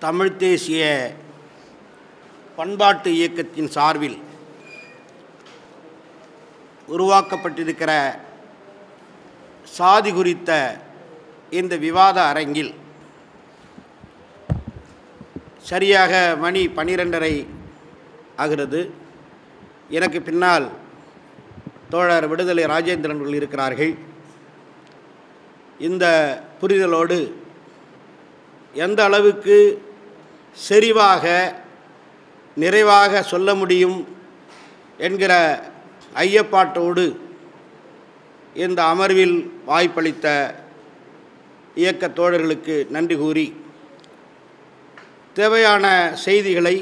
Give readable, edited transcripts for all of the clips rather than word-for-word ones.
தமிழ் தேசிய பண்பாட்டு இயக்கத்தின் சார்பில் உருவாக்கப்பட்டிருக்கிற சாதி குறித்த இந்த விவாத அரங்கில் சரியாக மணி 12:30 ஆகிறது. எனக்கு பின்னால் தோழர் விடுதலை ராஜேந்திரன் அவர்கள் இருக்கிறார்கள். இந்த புரிதலோடு எந்த அளவுக்கு செறிவாக நிறைவாக சொல்ல முடியும் என்கிற ஐயப்பாட்டோடு இந்த அமர்வில் வாய்ப்பளித்த இயக்க தோழர்களுக்கு நன்றி கூறி, தேவையான செய்திகளை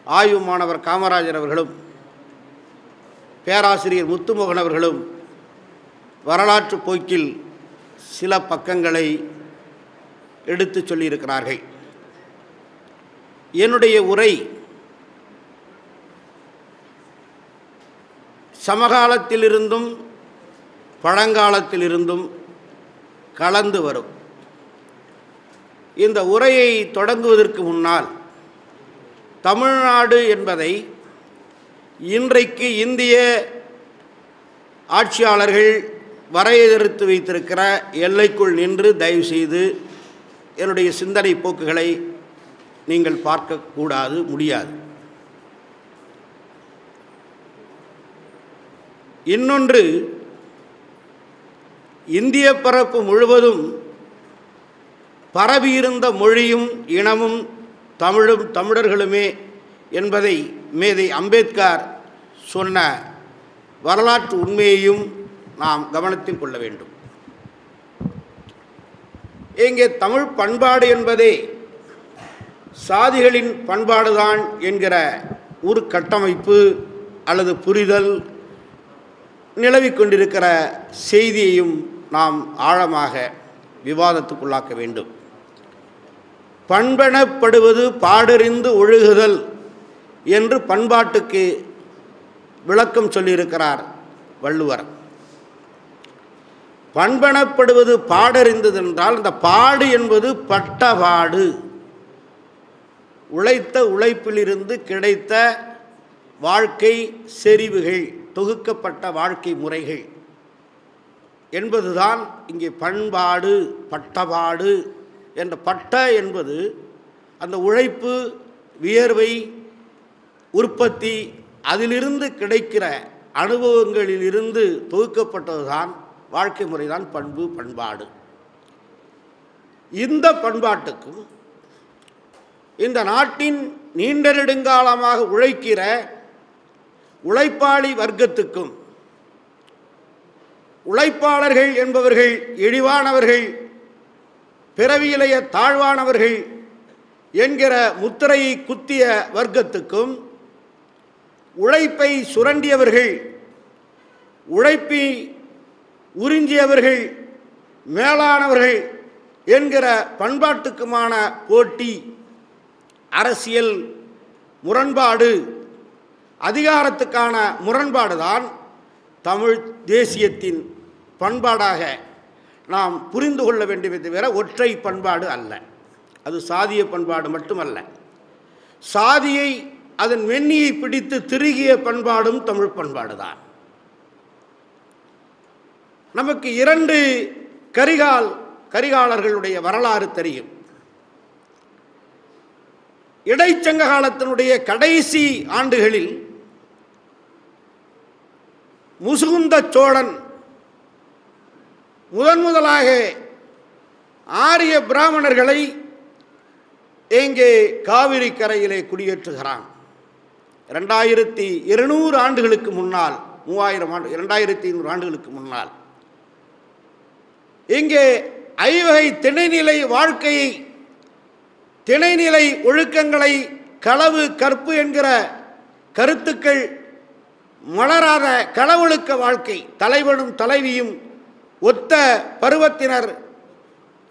ஆய்வு மாணவர் காமராஜர் அவர்களும் பேராசிரியர் முத்துமோகன் அவர்களும் வரலாற்று போக்கில் சில பக்கங்களை எடுத்து சொல்லியிருக்கிறார்கள். என்னுடைய உரை சமகாலத்திலிருந்தும் பழங்காலத்திலிருந்தும் கலந்து வரும். இந்த உரையை தொடங்குவதற்கு முன்னால் தமிழ்நாடு என்பதை இன்றைக்கு இந்திய ஆட்சியாளர்கள் வரையறுத்து வைத்திருக்கிற எல்லைக்குள் நின்று தயவு செய்து என்னுடைய சிந்தனை போக்குகளை நீங்கள் பார்க்கக்கூடாது, முடியாது. இன்னொன்று, இந்திய பரப்பு முழுவதும் பரவியிருந்த மொழியும் இனமும் தமிழும் தமிழர்களுமே என்பதை மேதை அம்பேத்கர் சொன்ன வரலாற்று உண்மையையும் நாம் கவனத்தில் கொள்ள வேண்டும். இங்கே தமிழ் பண்பாடு என்பதே சாதிகளின் பண்பாடுதான் என்கிற ஒரு கட்டமைப்பு அல்லது புரிதல் நிலவிக் கொண்டிருக்கிற செய்தியையும் நாம் ஆழமாக விவாதத்துக்குள்ளாக்க வேண்டும். பண்பெனப்படுவது பாடறிந்து ஒழுகுதல் என்று பண்பாட்டுக்கு விளக்கம் சொல்லியிருக்கிறார் வள்ளுவர். பண்பெனப்படுவது பாடறிந்தது என்றால், இந்த பாடு என்பது பட்டபாடு, உழைத்த உழைப்பிலிருந்து கிடைத்த வாழ்க்கை செறிவுகள், தொகுக்கப்பட்ட வாழ்க்கை முறைகள் என்பதுதான் இங்கே பண்பாடு. பட்டபாடு என்ற பட்ட என்பது அந்த உழைப்பு, வியர்வை, உற்பத்தி, அதிலிருந்து கிடைக்கிற அனுபவங்களிலிருந்து தொகுக்கப்பட்டதுதான் வாழ்க்கை முறைதான் பண்பு, பண்பாடு. இந்த பண்பாட்டுக்கும் இந்த நாட்டின் நீண்ட நெடுங்காலமாக உழைக்கிற உழைப்பாளி வர்க்கத்துக்கும், உழைப்பாளர்கள் என்பவர்கள் இழிவானவர்கள், பிறவியிலேயே தாழ்வானவர்கள் என்கிற முத்திரையை குத்திய வர்க்கத்துக்கும், உழைப்பை சுரண்டியவர்கள், உழைப்பை உறிஞ்சியவர்கள் மேலானவர்கள் என்கிற பண்பாட்டுக்குமான போட்டி, அரசியல் முரண்பாடு, அதிகாரத்துக்கான முரண்பாடு தான் தமிழ் தேசியத்தின் பண்பாடாக நாம் புரிந்து கொள்ள வேண்டியதை தவிர ஒற்றை பண்பாடு அல்ல. அது சாதிய பண்பாடு மட்டுமல்ல. சாதியை, அதன் மென்னியை பிடித்து திருகிய பண்பாடும் தமிழ் பண்பாடு தான். நமக்கு 2 கரிகாலர்களுடைய வரலாறு தெரியும். இடைச்சங்க காலத்தினுடைய கடைசி ஆண்டுகளில் முசுகுந்த சோழன் முதலாக ஆரிய பிராமணர்களை இங்கே காவிரி கரையிலே குடியேற்றுகிறான். 2200 ஆண்டுகளுக்கு முன்னால், 2500 ஆண்டுகளுக்கு முன்னால் இங்கே ஐவகை திணைநிலை வாழ்க்கையை, திணைநிலை ஒழுக்கங்களை, களவு கற்பு என்கிற கருத்துக்கள் மலராத களவொழுக்க வாழ்க்கை, தலைவனும் தலைவியும் ஒத்த பருவத்தினர்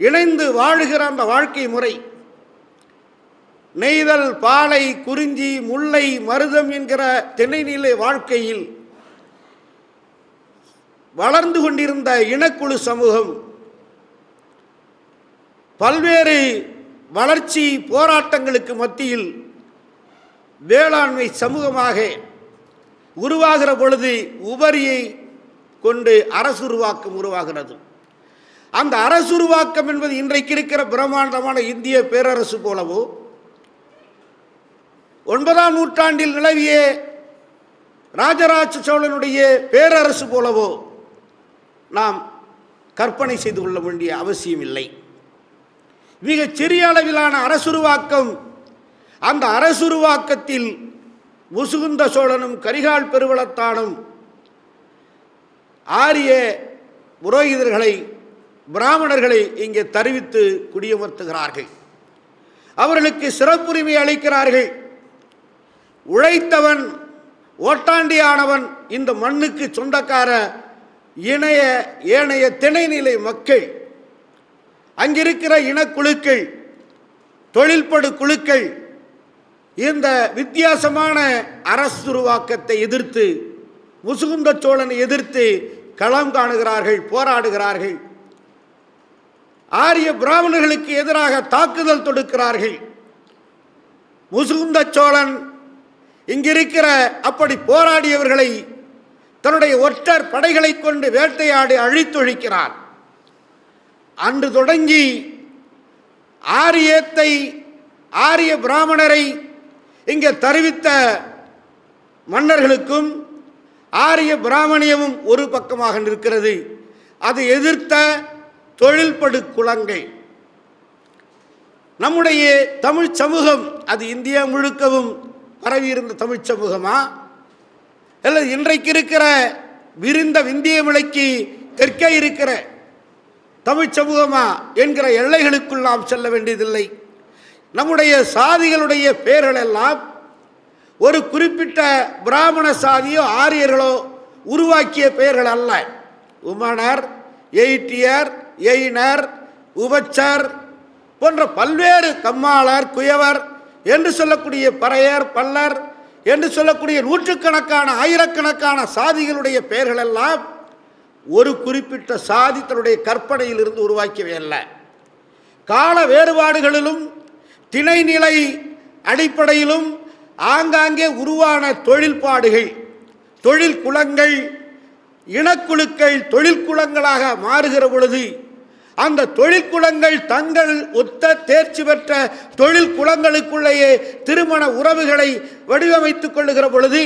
இணைந்து வாழுகிற அந்த வாழ்க்கை முறை, நெய்தல், பாலை, குறிஞ்சி, முல்லை, மருதம் என்கிற திணைநிலை வாழ்க்கையில் வளர்ந்து கொண்டிருந்த இனக்குழு சமூகம் பல்வேறு வளர்ச்சி போராட்டங்களுக்கு மத்தியில் வேளாண்மை சமூகமாக உருவாகிற பொழுது உபரியை கொண்டு அரசுருவாக்கம் உருவாகிறது. அந்த அரசுருவாக்கம் என்பது இன்றைக்கு இருக்கிற பிரம்மாண்டமான இந்திய பேரரசு போலவோ 9ஆம் நூற்றாண்டில் நிலவிய ராஜராஜ சோழனுடைய பேரரசு போலவோ நாம் கற்பனை செய்து கொள்ள வேண்டிய அவசியம் இல்லை. மிகச் சிறிய அளவிலான அரசுருவாக்கம். அந்த அரசுருவாக்கத்தில் முசுகுந்த சோழனும் கரிகால் பெருவளத்தானும் ஆரிய புரோகிதர்களை பிராமணர்களை இங்கே தருவித்து குடியமர்த்துகிறார்கள். அவர்களுக்கு சிறப்புரிமை அளிக்கிறார்கள். உழைத்தவன் ஓட்டாண்டியானவன் இந்த மண்ணுக்கு சொந்தக்கார ஏனைய திணைநிலை மக்கள், அங்கிருக்கிற இனக்குழுக்கள், தொழில்படு குழுக்கள் இந்த வித்தியாசமான அரசுருவாக்கத்தை எதிர்த்து முசுகுந்த சோழனை எதிர்த்து களம் காணுகிறார்கள், போராடுகிறார்கள். ஆரிய பிராமணர்களுக்கு எதிராக தாக்குதல் தொடுக்கிறார்கள். முசுகுந்த சோழன் இங்கிருக்கிற அப்படி போராடியவர்களை தன்னுடைய ஒற்றர் படைகளை கொண்டு வேட்டையாடி அழித்தொழிக்கிறார். அன்று தொடங்கி ஆரிய பிராமணரை இங்கே தருவித்த மன்னர்களுக்கும் ஆரிய பிராமணியமும் ஒரு பக்கமாக நிற்கிறது. அதை எதிர்த்த தொழில்படு குலங்கள் நம்முடைய தமிழ் சமூகம், அது இந்தியா முழுக்கவும் பரவியிருந்த தமிழ் சமூகமா அல்லது இன்றைக்கு இருக்கிற விரிந்த விந்திய மலைக்கு தெற்கே இருக்கிற தமிழ் சமூகமா என்கிற எல்லைகளுக்குள் நாம் செல்ல வேண்டியதில்லை. நம்முடைய சாதிகளுடைய பெயர்கள் எல்லாம் ஒரு குறிப்பிட்ட பிராமண சாதியோ ஆரியர்களோ உருவாக்கிய பெயர்கள் அல்ல. உமணர், எயிட்டியர், எயினர், உபச்சர் போன்ற பல்வேறு கம்மாளர், குயவர் என்று சொல்லக்கூடிய பறையர், பல்லர் என்று சொல்லக்கூடிய நூற்றுக்கணக்கான ஆயிரக்கணக்கான சாதிகளுடைய பெயர்கள் எல்லாம் ஒரு குறிப்பிட்ட சாதி தன்னுடைய கற்பனையில் இருந்து உருவாக்கியவை அல்ல. கால வேறுபாடுகளிலும் திணைநிலை அடிப்படையிலும் ஆங்காங்கே உருவான தொழில்பாடுகள், தொழில் குலங்கள், இனக்குழுக்கள் தொழிற்குலங்களாக மாறுகிற பொழுது அந்த தொழிற்குலங்கள் தங்கள் ஒத்த தேர்ச்சி பெற்ற தொழில் குலங்களுக்குள்ளேயே திருமண உறவுகளை வடிவமைத்துக் கொள்ளுகிற பொழுது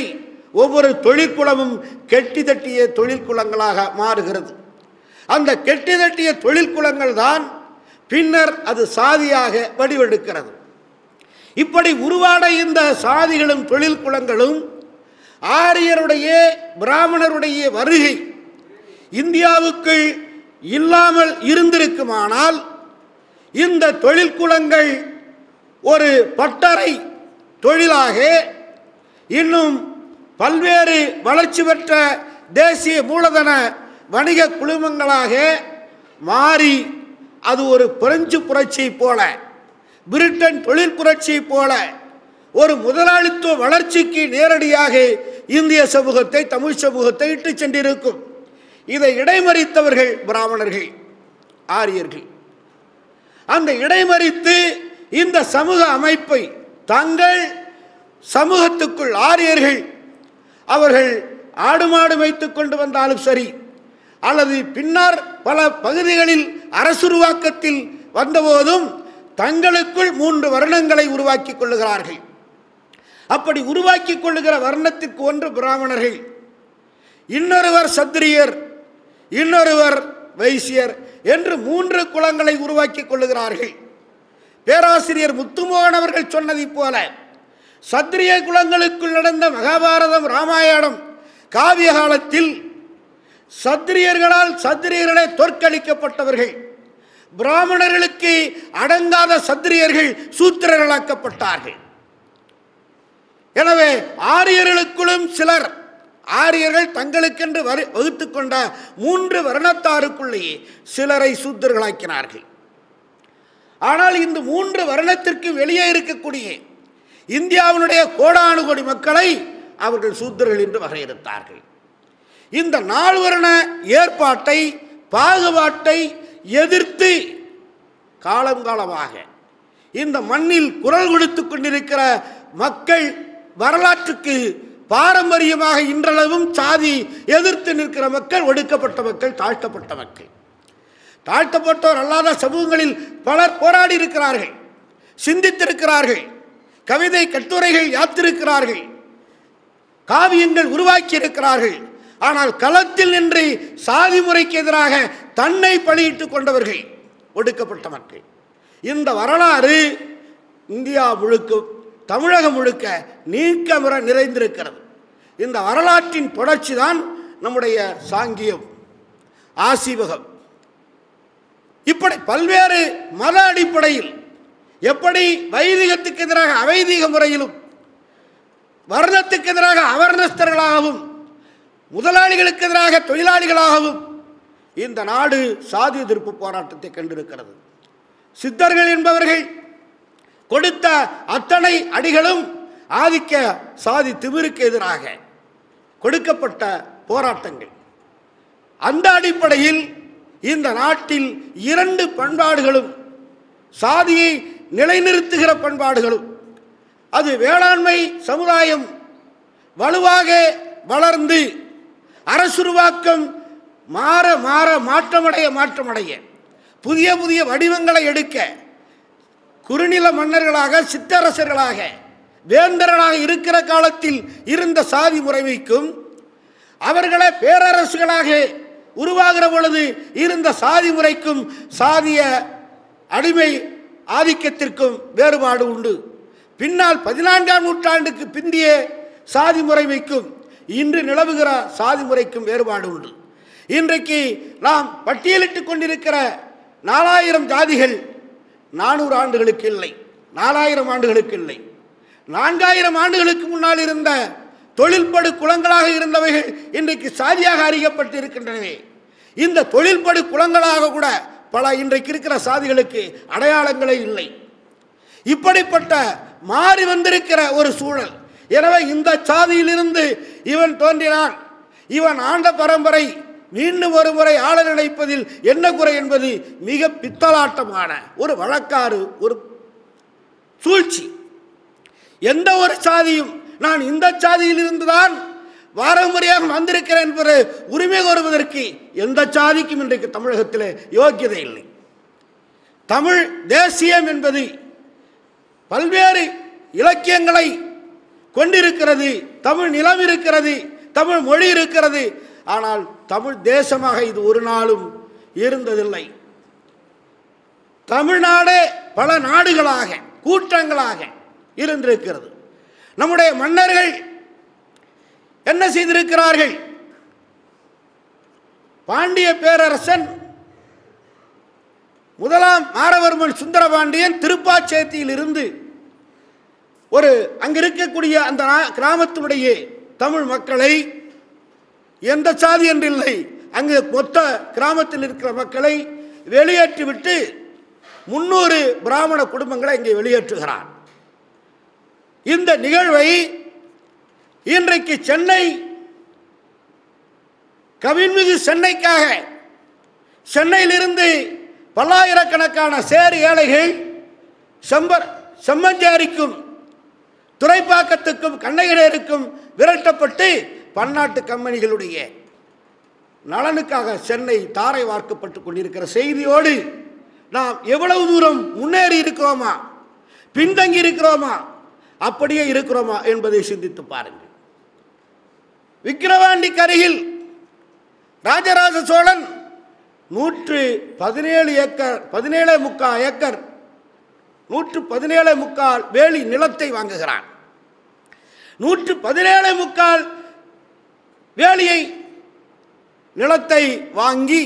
ஒவ்வொரு தொழிற்குலமும் கெட்டி தட்டிய தொழிற்குலங்களாக மாறுகிறது. அந்த கெட்டி தட்டிய தொழிற்குலங்கள் தான் பின்னர் அது சாதியாக வடிவெடுக்கிறது. இப்படி உருவான இந்த சாதிகளும் தொழிற்குலங்களும் ஆரியருடைய பிராமணருடைய வருகை இந்தியாவுக்கு இல்லாமல் இருந்திருக்குமானால் இந்த தொழிற்குலங்கள் ஒரு பட்டறை தொழிலாக இன்னும் பல்வேறு வளர்ச்சி பெற்ற தேசிய மூலதன வணிக குழுமங்களாக மாறி அது ஒரு பிரெஞ்சு புரட்சியை போல, பிரிட்டன் தொழில் புரட்சியை போல ஒரு முதலாளித்துவ வளர்ச்சிக்கு நேரடியாக இந்திய சமூகத்தை, தமிழ் சமூகத்தை இட்டு சென்றிருக்கும். இதை இடைமறித்தவர்கள் பிராமணர்கள், ஆரியர்கள். அந்த இடைமறித்து இந்த சமூக அமைப்பை தங்கள் சமூகத்துக்குள் ஆரியர்கள் அவர்கள் ஆடு மாடு வைத்து கொண்டு வந்தாலும் சரி, அல்லது பின்னர் பல பகுதிகளில் அரசுருவாக்கத்தில் வந்தபோதும் தங்களுக்குள் 3 வர்ணங்களை உருவாக்கி கொள்ளுகிறார்கள். அப்படி உருவாக்கி கொள்ளுகிற வர்ணத்திற்கு ஒன்று பிராமணர்கள், இன்னொருவர் சத்திரியர், இன்னொருவர் வைசியர் என்று 3 குலங்களை உருவாக்கி கொள்ளுகிறார்கள். பேராசிரியர் முத்துமோகன் அவர்கள் சொன்னதை போல சத்திரிய குலங்களுக்குள் நடந்த மகாபாரதம், ராமாயணம் காவிய காலத்தில் சத்திரியர்களால் சத்திரியர்களே தோற்கடிக்கப்பட்டவர்கள். பிராமணர்களுக்கு அடங்காத சத்திரியர்கள் சூத்திரர்களாக்கப்பட்டார்கள். எனவே ஆரியர்களுக்குள்ளும் சிலர், ஆரியர்கள் தங்களுக்கென்று வகுத்து கொண்ட 3 வர்ணத்தாருக்குள்ளேயே சிலரை சூத்திரர்களாக்கினார்கள். ஆனால் இந்த 3 வர்ணத்திற்கு வெளியே இருக்கக்கூடிய இந்தியாவினுடைய கோடானு கோடி மக்களை அவர்கள் சூத்திரர்கள் என்று வகையறுத்தார்கள். இந்த 4 வர்ண ஏற்பாட்டை, பாகுபாட்டை எதிர்த்து காலங்காலமாக இந்த மண்ணில் குரல் கொடுத்து கொண்டிருக்கிற மக்கள் வரலாற்றுக்கு பாரம்பரியமாக இன்றளவும் சாதி எதிர்த்து நிற்கிற மக்கள் ஒடுக்கப்பட்ட மக்கள், தாழ்த்தப்பட்ட மக்கள். தாழ்த்தப்பட்டோர் அல்லாத சமூகங்களில் பலர் போராடி இருக்கிறார்கள், சிந்தித்திருக்கிறார்கள், கவிதை கட்டுரைகள் யாத்திருக்கிறார்கள், காவியங்கள் உருவாக்கி இருக்கிறார்கள். ஆனால் களத்தில் நின்று சாதி முறைக்கு எதிராக தன்னை பலியிட்டுக் கொண்டவர்கள் ஒடுக்கப்பட்ட மக்கள். இந்த வரலாறு இந்தியா முழுக்க, தமிழகம் முழுக்க நீக்கமுற நிறைந்திருக்கிறது. இந்த வரலாற்றின் தொடர்ச்சி தான் நம்முடைய சாங்கியம், ஆசீவகம். இப்படி பல்வேறு மத அடிப்படையில் எப்படி வைதிகத்துக்கு எதிராக அவைதிக முறையிலும், வர்ணத்துக்கு எதிராக அவர்ணஸ்தர்களாகவும், முதலாளிகளுக்கு எதிராக தொழிலாளிகளாகவும் இந்த நாடு சாதி எதிர்ப்பு போராட்டத்தை கண்டிருக்கிறது. சித்தர்கள் என்பவர்கள் கொடுத்த அத்தனை அடிகளும் ஆதிக்க சாதி திமிருக்கு எதிராக கொடுக்கப்பட்ட போராட்டங்கள். அந்த அடிப்படையில் இந்த நாட்டில் இரண்டு பண்பாடுகளும், சாதியை நிலைநிறுத்துகிற பண்பாடுகளும், அது வேளாண்மை சமுதாயம் வலுவாக வளர்ந்து அரசுருவாக்கம் மாற மாற மாற்றமடைய புதிய புதிய வடிவங்களை எடுக்க குறுநில மன்னர்களாக, சிற்றரசர்களாக, வேந்தர்களாக இருக்கிற காலத்தில் இருந்த சாதி முறைமைக்கும், அவர்களை பேரரசுகளாக உருவாகிற பொழுது இருந்த சாதி முறைக்கும், சாதிய அடிமை ஆதிக்கத்திற்கும் வேறுபாடு உண்டு. பின்னால் 14ஆம் நூற்றாண்டுக்கு பிந்திய சாதி முறைமைக்கும் இன்று நிலவுகிற சாதி முறைக்கும் வேறுபாடு உண்டு. இன்றைக்கு நாம் பட்டியலிட்டுக் கொண்டிருக்கிற 4000 ஜாதிகள் 400 ஆண்டுகளுக்கு இல்லை, 4000 ஆண்டுகளுக்கு இல்லை. 4000 ஆண்டுகளுக்கு முன்னால் இருந்த தொழில்படு குலங்களாக இருந்தவைகள் இன்றைக்கு சாதியாக அறியப்பட்டு இருக்கின்றனவே. இந்த தொழில்படு குலங்களாக கூட பல இன்றைக்கு இருக்கிற சாதிகளுக்கு அடையாளங்களே இல்லை. இப்படிப்பட்ட மாறி வந்திருக்கிற ஒரு சூழல். எனவே இந்த சாதியிலிருந்து இவன் தோன்றினான், இவன் ஆண்ட பரம்பரை மீண்டும் ஒரு முறை ஆள நினைப்பதில் என்ன குறை என்பது மிக பித்தலாட்டமான ஒரு வழக்காறு, ஒரு சூழ்ச்சி. எந்த ஒரு சாதியும் நான் இந்த சாதியில் இருந்துதான் பாரம்பரியாக வந்திருக்கிறேன் என்பது உரிமை கோருவதற்கு எந்த சாதிக்கும் இன்றைக்கு தமிழகத்தில் யோக்கியதை இல்லை. தமிழ் தேசியம் என்பது பல்வேறு இலக்கியங்களை கொண்டிருக்கிறது, தமிழ் நிலம் இருக்கிறது, தமிழ் மொழி இருக்கிறது. ஆனால் தமிழ் தேசமாக இது ஒரு நாளும் இருந்ததில்லை. தமிழ்நாடு பல நாடுகளாக, கூட்டங்களாக இருந்திருக்கிறது. நம்முடைய மன்னர்கள் என்ன செய்திருக்கிறார்கள்? பாண்டிய பேரரசன் முதலாம் மாரவர்மன் சுந்தரபாண்டியன் திருப்பாச்சேத்தியில் இருந்து ஒரு அங்கு இருக்கக்கூடிய அந்த கிராமத்தினுடைய தமிழ் மக்களை, எந்த சாதி என்றில்லை, அங்கு மொத்த கிராமத்தில் இருக்கிற மக்களை வெளியேற்றிவிட்டு 300 பிராமண குடும்பங்களை இங்கே வெளியேற்றுகிறார். இந்த நிகழ்வை இன்றைக்கு சென்னை, கவின்மிகு சென்னைக்காக சென்னையிலிருந்து பல்லாயிரக்கணக்கான சேர் ஏழைகள் செம்மஞ்சேரிக்கும், துறைப்பாக்கத்துக்கும், கண்ணகிரேருக்கும் விரட்டப்பட்டு பன்னாட்டு கம்பெனிகளுடைய நலனுக்காக சென்னை தாரை வார்க்கப்பட்டு கொண்டிருக்கிற செய்தியோடு நாம் எவ்வளவு தூரம் முன்னேறி இருக்கிறோமா, பின்தங்கி இருக்கிறோமா, அப்படியே இருக்கிறோமா என்பதை சிந்தித்து பாருங்கள். விக்கிரவாண்டிக்கு அருகில் ராஜராஜ சோழன் 117 ஏக்கர் 17.25 ஏக்கர் 117.25 வேலி நிலத்தை வாங்குகிறான். 117.25 வேலியை நிலத்தை வாங்கி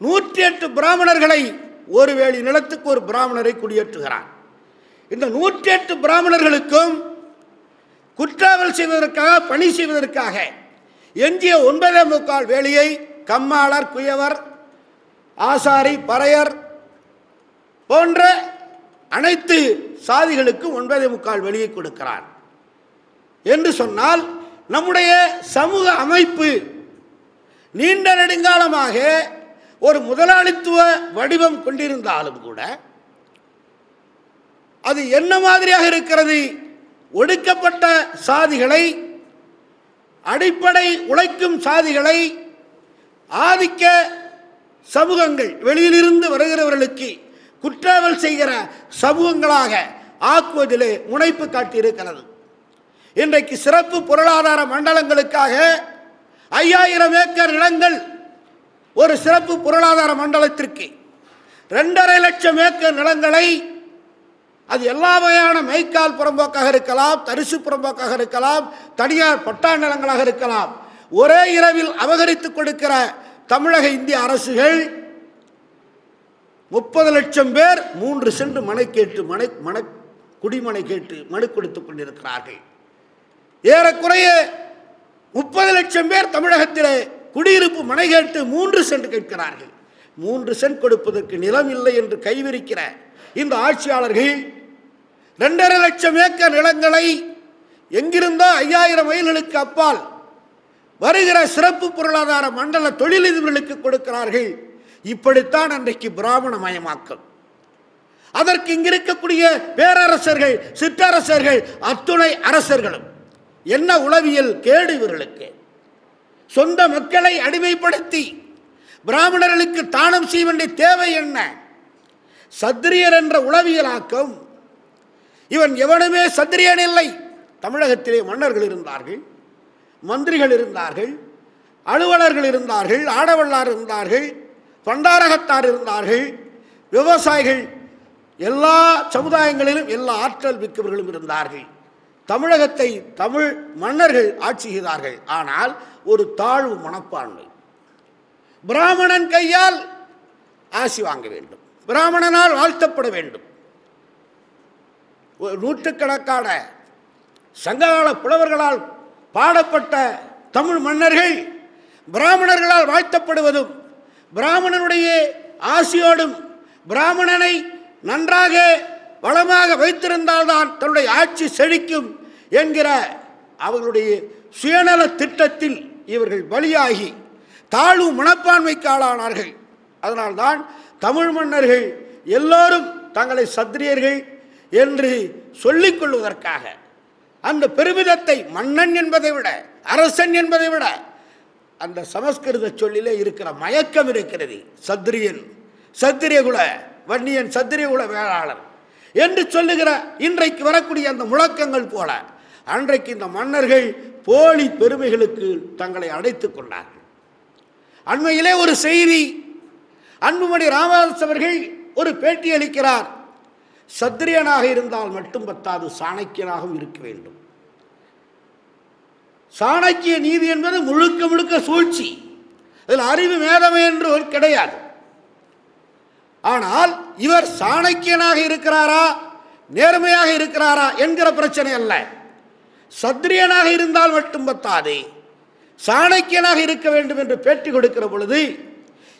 108 பிராமணர்களை, ஒரு வேலி நிலத்துக்கு ஒரு பிராமணரை குடியேற்றுகிறான். இந்த 108 பிராமணர்களுக்கும் குற்றாவல் செய்வதற்காக, பணி செய்வதற்காக எஞ்சிய 9.25 வேலியை கம்மாளர், குயவர், ஆசாரி, பறையர் போன்ற அனைத்து சாதிகளுக்கும் 9.25 வேலியை கொடுக்கிறான். என்று சொன்னால் நம்முடைய சமூக அமைப்பு நீண்ட நெடுங்காலமாக ஒரு முதலாளித்துவ வடிவம் கொண்டிருந்தாலும் கூட அது என்ன மாதிரியாக இருக்கிறது? ஒடுக்கப்பட்ட சாதிகளை, அடிப்படை உழைக்கும் சாதிகளை ஆதிக்க சமூகங்கள், வெளியிலிருந்து வருகிறவர்களுக்கு குற்றங்கள் செய்கிற சமூகங்களாக ஆக்குவதிலே முனைப்பு காட்டியிருக்கிறது. இன்றைக்கு சிறப்பு பொருளாதார மண்டலங்களுக்காக 5000 ஏக்கர் நிலங்கள் ஒரு சிறப்பு பொருளாதார மண்டலத்திற்கு 2.5 லட்சம் ஏக்கர் நிலங்களை, அது எல்லா வகையான மெய்க்கால் புறம்போக்காக இருக்கலாம், தரிசு புறம்போக்காக இருக்கலாம், தனியார் பட்டா நிலங்களாக இருக்கலாம், ஒரே இரவில் அபகரித்து கொடுக்கிற தமிழக இந்திய அரசுகள் 30 லட்சம் பேர் 3 சென்ட் மனை கேட்டு குடிமனை கேட்டு மனு கொடுத்துக் கொண்டிருக்கிறார்கள். ஏறக்குறைய 30 லட்சம் பேர் தமிழகத்தில் குடியிருப்பு மனை கேட்டு 3 சென்ட் கேட்கிறார்கள். 3 சென்ட் கொடுப்பதற்கு நிலம் இல்லை என்று கைவிரிக்கிற இந்த ஆட்சியாளர்கள் 2.5 லட்சம் ஏக்கர் நிலங்களை எங்கிருந்தோ 5000 மைல்களுக்கு அப்பால் வருகிற சிறப்பு பொருளாதார மண்டல தொழிலதிபர்களுக்கு கொடுக்கிறார்கள். இப்படித்தான் அன்றைக்கு பிராமண மயமாக்கம். அதற்கு இங்கிருக்கக்கூடிய பேரரசர்கள், சிற்றரசர்கள், அத்துணை அரசர்களும் என்ன உளவியல் கேடு இவர்களுக்கு! சொந்த மக்களை அடிமைப்படுத்தி பிராமணர்களுக்கு தானம் செய்ய வேண்டிய தேவை என்ன? சத்திரியர் என்ற உளவியலாக்கம். இவன் எவனுமே சத்திரியன் இல்லை. தமிழகத்திலே மன்னர்கள் இருந்தார்கள், மந்திரிகள் இருந்தார்கள், அலுவலர்கள் இருந்தார்கள், ஆடவல்லார் இருந்தார்கள், பண்டாரகத்தார் இருந்தார்கள், விவசாயிகள், எல்லா சமுதாயங்களிலும் எல்லா ஆற்றல் மிக்கவர்களும் இருந்தார்கள். தமிழகத்தை தமிழ் மன்னர்கள் ஆட்சி செய்தார்கள். ஆனால் ஒரு தாழ்வு மனப்பான்மை. பிராமணன் கையால் ஆசி வாங்க வேண்டும், பிராமணனால் வாழ்த்தப்பட வேண்டும். நூற்றுக்கணக்கான சங்ககால புலவர்களால் பாடப்பட்ட தமிழ் மன்னர்கள் பிராமணர்களால் வாழ்த்தப்படுவதும், பிராமணனுடைய ஆசியோடும், பிராமணனை நன்றாக வளமாக வைத்திருந்தால்தான் தன்னுடைய ஆட்சி செழிக்கும் என்கிற அவர்களுடைய சுயநல திட்டத்தில் இவர்கள் பலியாகி தாழ்வு மனப்பான்மைக்கு ஆளானார்கள். அதனால்தான் தமிழ் மன்னர்கள் எல்லோரும் தங்களை சத்திரியர்கள் என்று சொல்லிக் கொள்வதற்காக அந்த பெருமிதத்தை, மன்னன் என்பதை விட, அரசன் என்பதை விட, அந்த சமஸ்கிருத சொல்லிலே இருக்கிற மயக்கம் இருக்கிறது. சத்திரியன், சத்திரியகுல வன்னியன், சத்திரியகுல வேளாளர் என்று சொல்லுகிற இன்றைக்கு வரக்கூடிய அந்த முழக்கங்கள் போல அன்றைக்கு இந்த மன்னர்கள் போலி பெருமைகளுக்கு தங்களை அடைத்துக் கொண்டார்கள். அண்மையிலே ஒரு செய்தி, அன்புமணி ராமதாஸ் அவர்கள் ஒரு பேட்டி அளிக்கிறார். சத்திரியனாக இருந்தால் மட்டும் பத்தாது, சாணக்கியனாகவும் இருக்க வேண்டும். சாணக்கிய நீதி என்பது முழுக்க முழுக்க சூழ்ச்சி. அதில் அறிவு மேதமை என்று ஒரு கிடையாது. ஆனால் இவர் சாணக்கியனாக இருக்கிறாரா, நேர்மையாக இருக்கிறாரா என்கிற பிரச்சனை அல்ல. சத்திரியனாக இருந்தால் மட்டும் பத்தாது, சாணக்கியனாக இருக்க வேண்டும் என்று பேட்டி கொடுக்கிற பொழுது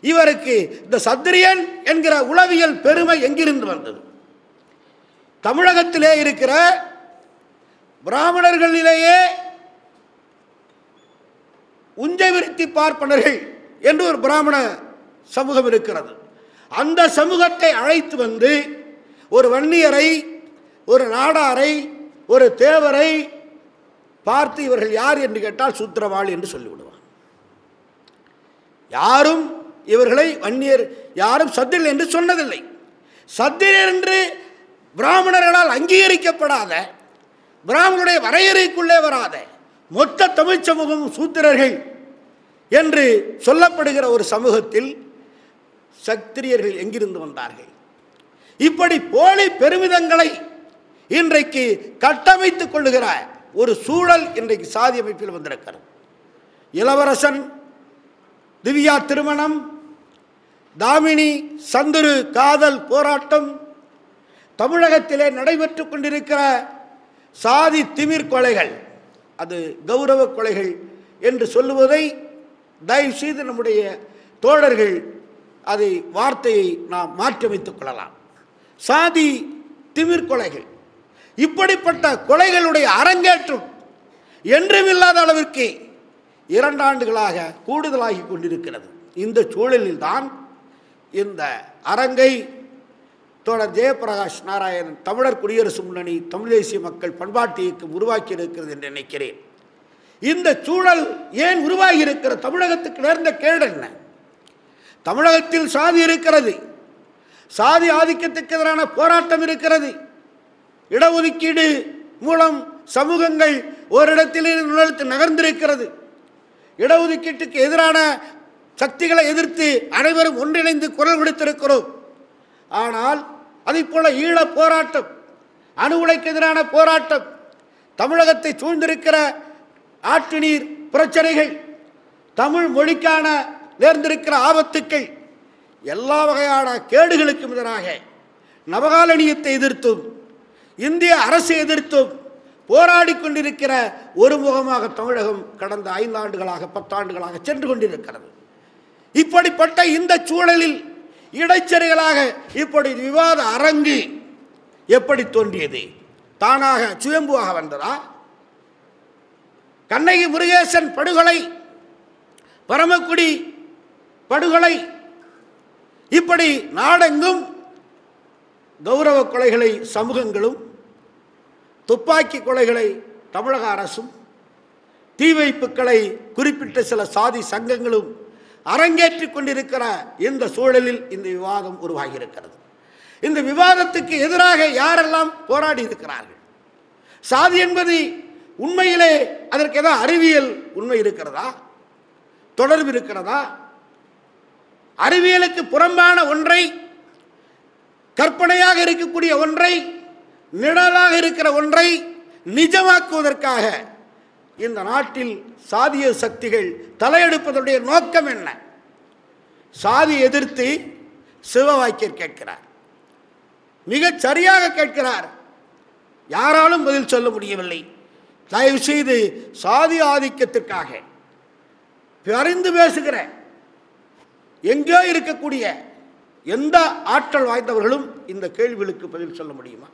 இவருக்கு இந்த சத்திரியன் என்கிற உளவியல் பெருமை எங்கிருந்து வந்தது? தமிழகத்திலே இருக்கிற பிராமணர்களிலேயே உஞ்சை விருத்தி பார்ப்பனர்கள் என்று ஒரு பிராமண சமூகம் இருக்கிறது. அந்த சமூகத்தை அழைத்து வந்து ஒரு வன்னியரை, ஒரு நாடாரை, ஒரு தேவரை பார்த்து இவர்கள் யார் என்று கேட்டால் சூத்திரவாளி என்று சொல்லிவிடுவார். யாரும் இவர்களை வன்னியர், யாரும் சத்திரியர் என்று சொன்னதில்லை. சத்திரியர் என்று பிராமணர்களால் அங்கீகரிக்கப்படாத, பிராமணனுடைய வரையறைக்குள்ளே வராத மொத்த தமிழ் சமூகம் சூத்திரர்கள் என்று சொல்லப்படுகிற ஒரு சமூகத்தில் சத்திரியர்கள் எங்கிருந்து வந்தார்கள்? இப்படி போலி பெருமிதங்களை இன்றைக்கு கட்டமைத்துக் கொள்ளுகிற ஒரு சூழல் இன்றைக்கு சாதி அமைப்பில் வந்திருக்கிறது. இளவரசன் திவ்யா திருமணம், தாமினி சந்துரு காதல் போராட்டம், தமிழகத்திலே நடைபெற்று கொண்டிருக்கிற சாதி திமிர் கொலைகள், அது கௌரவ கொலைகள் என்று சொல்லுவதை தயவு செய்து நம்முடைய தோழர்கள் அதை வார்த்தையை நாம் மாற்றியமைத்துக் கொள்ளலாம். சாதி திமிர் கொலைகள், இப்படிப்பட்ட கொலைகளுடைய அரங்கேற்றம் என்றும் இல்லாத அளவிற்கு 2 ஆண்டுகளாக கூடுதலாகி கொண்டிருக்கிறது. இந்த சூழலில் தான் இந்த அரங்கை தோழர் ஜெயபிரகாஷ் நாராயணன் தமிழர் குடியரசு முன்னணி தமிழ் தேசிய மக்கள் பண்பாட்டு இயக்கம் உருவாக்கி இருக்கிறது என்று நினைக்கிறேன். இந்த சூழல் ஏன் உருவாகி இருக்கிற தமிழகத்துக்கு நேர்ந்த கேடு என்ன? தமிழகத்தில் சாதி இருக்கிறது, சாதி ஆதிக்கத்துக்கு எதிரான போராட்டம் இருக்கிறது. இடஒதுக்கீடு மூலம் சமூகங்கள் ஓரிடத்தில் நகர்ந்திருக்கிறது. இடஒதுக்கீட்டுக்கு எதிரான சக்திகளை எதிர்த்து அனைவரும் ஒன்றிணைந்து குரல் கொடுத்திருக்கிறோம். ஆனால் அதை போல ஈழ போராட்டம், அணு உலைக்கு எதிரான போராட்டம், தமிழகத்தை சூழ்ந்திருக்கிற ஆற்று நீர் பிரச்சனைகள், தமிழ் மொழிக்கான நேர்ந்திருக்கிற ஆபத்துக்கள், எல்லா வகையான கேடுகளுக்கும் எதிராக நவகாலனியத்தை எதிர்த்தும் இந்திய அரசை எதிர்த்தும் போராடி கொண்டிருக்கிற ஒரு முகமாக தமிழகம் கடந்த 5 ஆண்டுகளாக 10 ஆண்டுகளாக சென்று கொண்டிருக்கிறது. இப்படிப்பட்ட இந்த சூழலில் இடைச்செருகலாக இப்படி விவாத அரங்கு எப்படி தோன்றியது? தானாக சுயம்புவாக வந்ததா? கண்ணகி முருகேசன் படுகொலை, பரமக்குடி படுகொலை, இப்படி நாடெங்கும் கௌரவ கொலைகளை சமூகங்களும், துப்பாக்கி கொலைகளை தமிழக அரசும், தீ வைப்புகளை குறிப்பிட்ட சில சாதி சங்கங்களும் அரங்கேற்றிக் கொண்டிருக்கிற இந்த சூழலில் இந்த விவாதம் உருவாகி இருக்கிறது. இந்த விவாதத்துக்கு எதிராக யாரெல்லாம் போராடி இருக்கிறார்கள்? சாதி என்பது உண்மையிலே அதற்கு ஏதாவது அறிவியல் உண்மை இருக்கிறதா? தொடர்பு இருக்கிறதா? அறிவியலுக்கு புறம்பான ஒன்றை, கற்பனையாக இருக்கக்கூடிய ஒன்றை, நிழலாக இருக்கிற ஒன்றை நிஜமாக்குவதற்காக இந்த நாட்டில் சாதிய சக்திகள் தலையெடுப்பதனுடைய நோக்கம் என்ன? சாதி எதிர்த்து சிவவாக்கியர் கேட்கிறார், மிகச் சரியாக கேட்கிறார். யாராலும் பதில் சொல்ல முடியவில்லை. தயவு செய்து சாதி ஆதிக்கத்திற்காக பரிந்து பேசுகிற எங்கோ இருக்கக்கூடிய எந்த ஆற்றல் வாய்ந்தவர்களும் இந்த கேள்விகளுக்கு பதில் சொல்ல முடியுமா?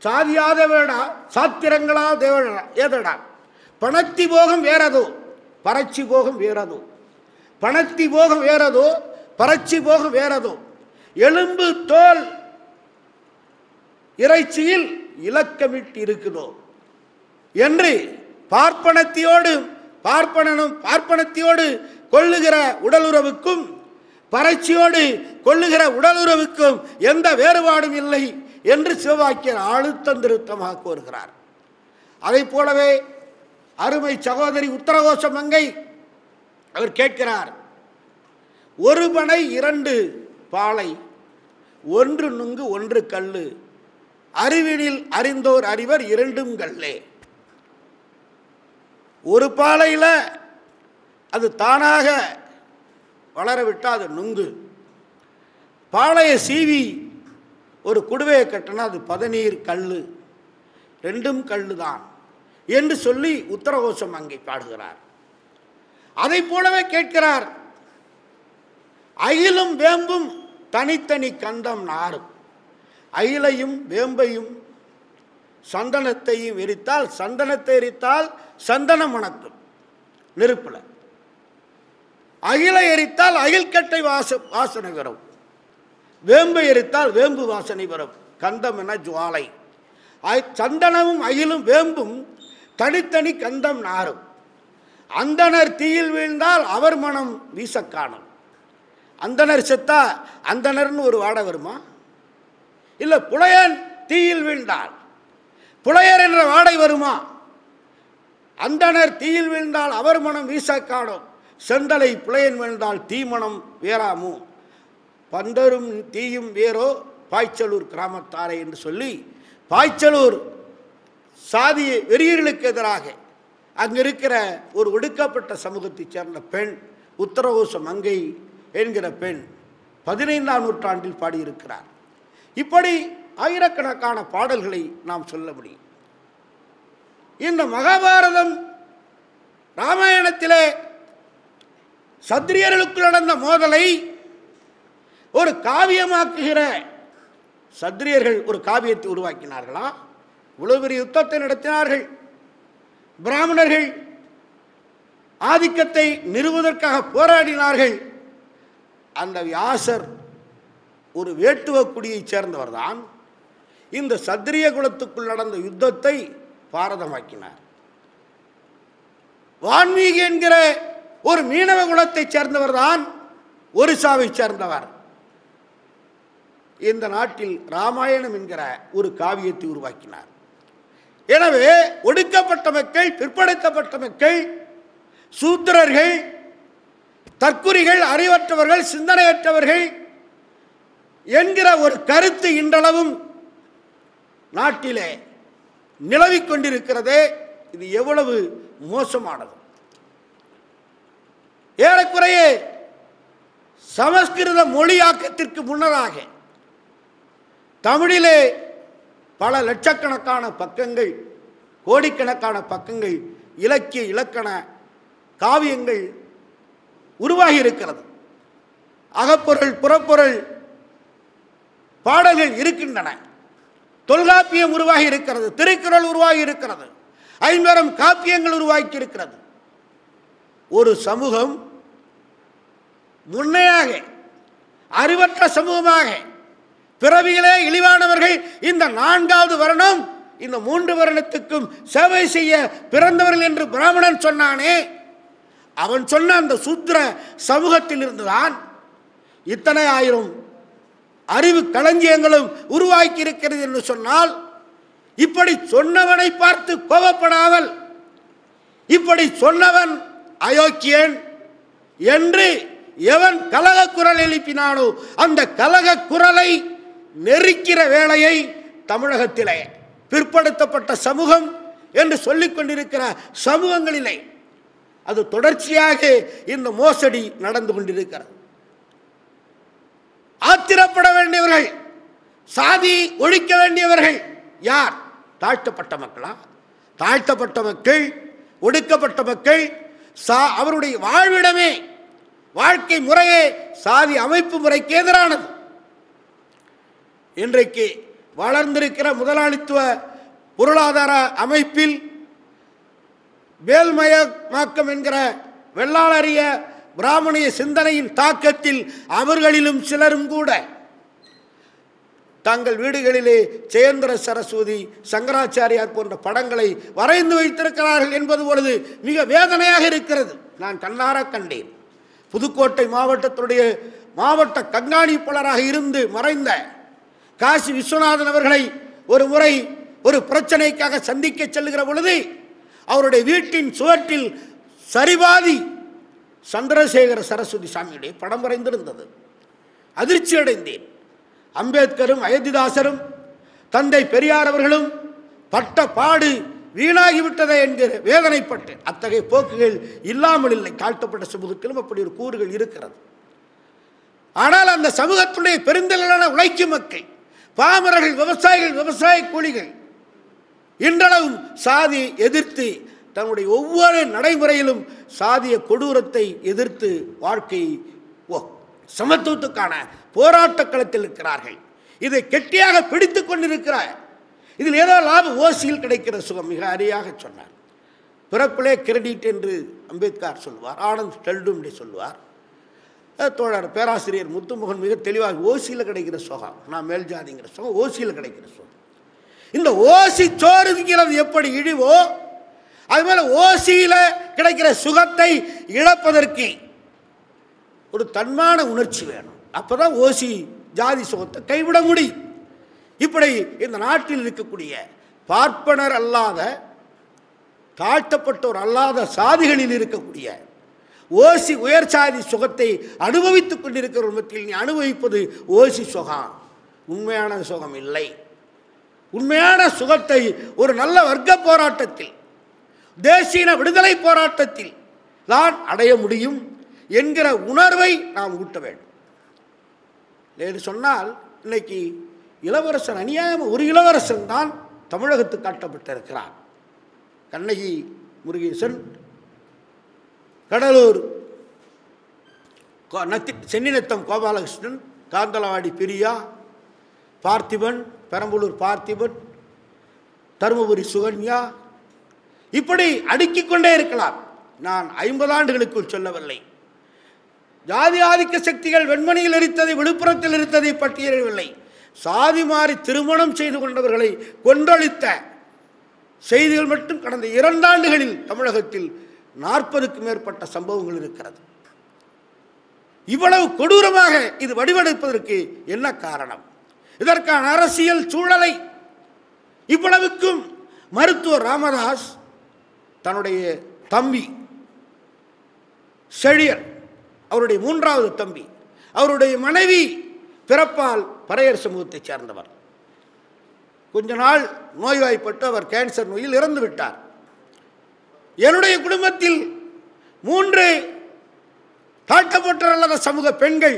சாதியாத வேடா, சாத்திரங்களா தேவடா ஏதடா, பணத்தி போகம் வேறதோ பறச்சி போகம் வேறதோ, பணத்தி போகம் வேறதோ பறச்சி போகம் வேறதோ, எலும்பு தோல் இறைச்சியில் இலக்கமிட்டு இருக்குதோ என்று பார்ப்பனத்தியோடு பார்ப்பனத்தியோடு கொள்ளுகிற உடலுறவுக்கும் பறச்சியோடு கொள்ளுகிற உடலுறவுக்கும் எந்த வேறுபாடும் இல்லை என்று சிவவாக்கியர் அழுத்தம் திருத்தமாக கூறுகிறார். அதை போலவே அருமை சகோதரி உத்தரகோச மங்கை அவர் கேட்கிறார், ஒரு பனை 2 பாலை, ஒன்று நுங்கு ஒன்று கல்லு, அறிவினில் அறிந்தோர் அறிவர் 2ம் கல்லே. ஒரு பாலையில் அது தானாக வளரவிட்டால் அது நுங்கு, பாலையை சீவி ஒரு குடுவையை கட்டினா அது பதநீர் கல்லு, 2ம் கல்லு தான் என்று சொல்லி உத்தரகோசம் அங்கே பாடுகிறார். அதை போலவே கேட்கிறார், அகிலும் வேம்பும் தனித்தனி கந்தம் நாரும், அகிலையும் வேம்பையும் சந்தனத்தையும் எரித்தால், சந்தனத்தை எரித்தால் சந்தனம் மணக்கும் நெருப்பில், அகிலை எரித்தால் அகில்கட்டை வாசனை வரும், வேம்பை எரித்தால் வேம்பு வாசனை வரும். கந்தம் என ஜுவாலை. சந்தனமும் அகிலும் வேம்பும் தனித்தனி கந்தம் நாரும், அந்தனர் தீயில் வீழ்ந்தால் அவர் மனம் வீச காணும். அந்தனர் செத்தா அந்தனர்னு ஒரு வாடை வருமா? இல்லை புலையன் தீயில் வீழ்ந்தால் புலையர் என்ற வாடை வருமா? அந்தனர் தீயில் வீழ்ந்தால் அவர் மனம் வீச காணும், செந்தலை புலையன் வீழ்ந்தால் தீமணம் வேறாமோ, பந்தரும் தீயும் வேறோ பாய்ச்சலூர் கிராமத்தாரை என்று சொல்லி பாய்ச்சலூர் சாதிய வெறியர்களுக்கு எதிராக அங்கு இருக்கிற ஒரு ஒடுக்கப்பட்ட சமூகத்தைச் சேர்ந்த பெண் உத்தரகோச மங்கை என்கிற பெண் 15ஆம் நூற்றாண்டில் பாடியிருக்கிறார். இப்படி ஆயிரக்கணக்கான பாடல்களை நாம் சொல்ல முடியும். இந்த மகாபாரதம் ராமாயணத்திலே சத்திரியர்களுக்குள் நடந்த மோதலை ஒரு காவியமாக்குகிற சத்திரியர்கள் ஒரு காவியத்தை உருவாக்கினார்களா? இவ்வளவு பெரிய யுத்தத்தை நடத்தினார்கள். பிராமணர்கள் ஆதிக்கத்தை நிறுவுவதற்காக போராடினார்கள். அந்த வியாசர் ஒரு வேட்டுவ குடியைச் சேர்ந்தவர் தான் இந்த சத்திரிய குலத்துக்குள் நடந்த யுத்தத்தை பாரதமாக்கினார். வான்மீகி என்கிற ஒரு மீனவ குலத்தைச் சேர்ந்தவர் தான் ஒரிசாவை சேர்ந்தவர் இந்த நாட்டில் ராமாயணம் என்கிற ஒரு காவியத்தை உருவாக்கினார். எனவே ஒடுக்கப்பட்ட மக்கள், பிற்படுத்தப்பட்ட மக்கள், சூத்திரர்கள், தற்குறிகள், அறிவற்றவர்கள், சிந்தனையற்றவர்கள் என்கிற ஒரு கருத்து இன்றளவும் நாட்டிலே நிலவிக் கொண்டிருக்கிறதே. இது எவ்வளவு மோசமானது! ஏறக்குறைய சமஸ்கிருத மொழியாக்கத்திற்கு முன்னதாக தமிழிலே பல லட்சக்கணக்கான பக்கங்கள், கோடிக்கணக்கான பக்கங்கள், இலக்கிய இலக்கண காவியங்கள் உருவாகி இருக்கிறது. அகப்பொருள், புறப்பொருள் பாடல்கள் இருக்கின்றன. தொல்காப்பியம் உருவாகி இருக்கிறது, திருக்குறள் உருவாகி இருக்கிறது, ஐம்பெரும் காப்பியங்கள் உருவாக்கி இருக்கிறது. ஒரு சமூகம் முன்னையாக அறிவற்ற சமூகமாக, பிறவிகளே இழிவானவர்கள், இந்த 4வது வருடம், இந்த 3 வருடத்துக்கும் சேவை செய்ய பிறந்தவர்கள் என்று பிராமணன் சொன்னானே, அவன் சொன்ன அந்த சூத்திர சமூகத்தில் இருந்துதான் இத்தனை ஆயிரம் அறிவு களஞ்சியங்களும் உருவாக்கி இருக்கிறது என்று சொன்னால், இப்படி சொன்னவனை பார்த்து கோபப்படாமல், இப்படி சொன்னவன் அயோக்கியன் என்று எவன் கலக குரல் எழுப்பினானோ அந்த கலக குரலை நெருக்கிற வேளையை தமிழகத்திலே பிற்படுத்தப்பட்ட சமூகம் என்று சொல்லிக் கொண்டிருக்கிற சமூகங்களிலே அது தொடர்ச்சியாக இந்த மோசடி நடந்து கொண்டிருக்கிறது. ஆத்திரப்பட வேண்டியவர்கள், சாதி ஒழிக்க வேண்டியவர்கள் யார்? தாழ்த்தப்பட்ட மக்களா? தாழ்த்தப்பட்ட மக்கள், ஒடுக்கப்பட்ட மக்கள், அவருடைய வாழ்விடமே, வாழ்க்கை முறையே சாதி அமைப்பு முறைக்கு எதிரானது. இன்றைக்கு வளர்ந்திருக்கிற முதலாளித்துவ பொருளாதார அமைப்பில் வேல்மயமாக்கம் என்கிற வெள்ளாளரிய பிராமணிய சிந்தனையின் தாக்கத்தில் அவர்களிலும் சிலரும் கூட தங்கள் வீடுகளிலே ஜெயேந்திர சரஸ்வதி, சங்கராச்சாரியார் போன்ற படங்களை வரைந்து வைத்திருக்கிறார்கள் என்பது பொழுது மிக வேதனையாக இருக்கிறது. நான் கண்ணார கண்டேன். புதுக்கோட்டை மாவட்டத்துடைய மாவட்ட கண்காணிப்பாளராக இருந்து மறைந்த காசி விஸ்வநாதன் அவர்களை ஒரு முறை ஒரு பிரச்சனைக்காக சந்திக்க செல்லுகிற பொழுது அவருடைய வீட்டின் சுவற்றில் சரிபாதி சந்திரசேகர சரஸ்வதி சாமியுடைய படம் வரைந்திருந்தது. அதிர்ச்சி அடைந்தேன். அம்பேத்கரும் அயோத்திதாசரும் தந்தை பெரியார் அவர்களும் பட்ட பாடு வீணாகிவிட்டதே என்கிற வேதனைப்பட்டு, அத்தகைய போக்குகள் இல்லாமல் இல்லை. தாழ்த்தப்பட்ட சமூகத்திலும் அப்படி ஒரு கூறுகள் இருக்கிறது. ஆனால் அந்த சமூகத்துடைய பெருந்தலான உழைக்கும் மக்கள், பாமரர்கள், விவசாயிகள், விவசாய கூலிகள் இன்றளவும் சாதியை எதிர்த்து தன்னுடைய ஒவ்வொரு நடைமுறையிலும் சாதிய கொடூரத்தை எதிர்த்து வாழ்க்கை சமத்துவத்துக்கான போராட்ட களத்தில் இருக்கிறார்கள். இதை கெட்டியாக பிடித்துக் கொண்டிருக்கிறார். இதில் ஏதோ லாபம், ஓசியில் கிடைக்கிற சுகம். மிக அரியாக சொன்னார். பிறப்பிலே கிரெடிட் என்று அம்பேத்கர் சொல்வார், ஆனந்த் டெல்டும்டி சொல்வார். தோழர் பேராசிரியர் முத்துமோகன் மிக தெளிவாக ஓசியில் கிடைக்கிற சுகம், நான் மேல் ஜாதிங்கிற சுகம் ஓசியில் கிடைக்கிற சுகம். இந்த ஓசி சோறுங்கிறது எப்படி இழிவோ அதுபோல ஓசியில் கிடைக்கிற சுகத்தை இழப்பதற்கு ஒரு தன்மான உணர்ச்சி வேணும். அப்போதான் ஓசி ஜாதி சுகத்தை கைவிட முடியும். இப்படி இந்த நாட்டில் இருக்கக்கூடிய பார்ப்பனர் அல்லாத, தாழ்த்தப்பட்டோர் அல்லாத சாதிகளில் இருக்கக்கூடிய ஓசி உயர் சாதி சுகத்தை அனுபவித்துக் கொண்டிருக்கிற மத்தியில் நீ அனுபவிப்பது ஓசி சுகம், உண்மையான சுகம் இல்லை. உண்மையான சுகத்தை ஒரு நல்ல வர்க்க போராட்டத்தில், தேசிய விடுதலை போராட்டத்தில் தான் அடைய முடியும் என்கிற உணர்வை நாம் ஊட்ட வேண்டும். என்று சொன்னால் இன்னைக்கு இளவரசன் அநியாயம், ஒரு இளவரசன் தான் தமிழகத்துக்கு காட்டப்பட்டிருக்கிறார். கண்ணகி முருகேசன், கடலூர் சென்னிநத்தம் கோபாலகிருஷ்ணன், காந்தலவாடி பிரியா, பார்த்திபன், பெரம்பலூர் பார்த்திபன், தருமபுரி சுகன்யா, இப்படி அடுக்கிக் கொண்டே இருக்கலாம். நான் 50 ஆண்டுகளுக்குள் சொல்லவில்லை. ஜாதி ஆதிக்க சக்திகள் வெண்மணியில் இருந்ததை விழுப்புரத்தில் இருந்ததை பட்டியலிடவில்லை. சாதி மாறி திருமணம் செய்து கொண்டவர்களை கொன்றளித்த செய்திகள் மட்டும் கடந்த 2 ஆண்டுகளில் தமிழகத்தில் 40க்கும் மேற்பட்ட சம்பவங்கள் இருக்கிறது. இவ்வளவு கொடூரமாக இது வடிவெடுப்பதற்கு என்ன காரணம்? இதற்கான அரசியல் சூழலை இவ்வளவுக்கும் மருத்துவர் ராமதாஸ் தன்னுடைய தம்பி செழியன், அவருடைய 3வது தம்பி, அவருடைய மனைவி பிறப்பால் பறையர் சமூகத்தைச் சேர்ந்தவர். கொஞ்ச நாள் நோய்வாய்ப்பட்டு அவர் கேன்சர் நோயில் இறந்து விட்டார். என்னுடைய குடும்பத்தில் 3 தாழ்த்தப்பட்ட சமூக பெண்கள்,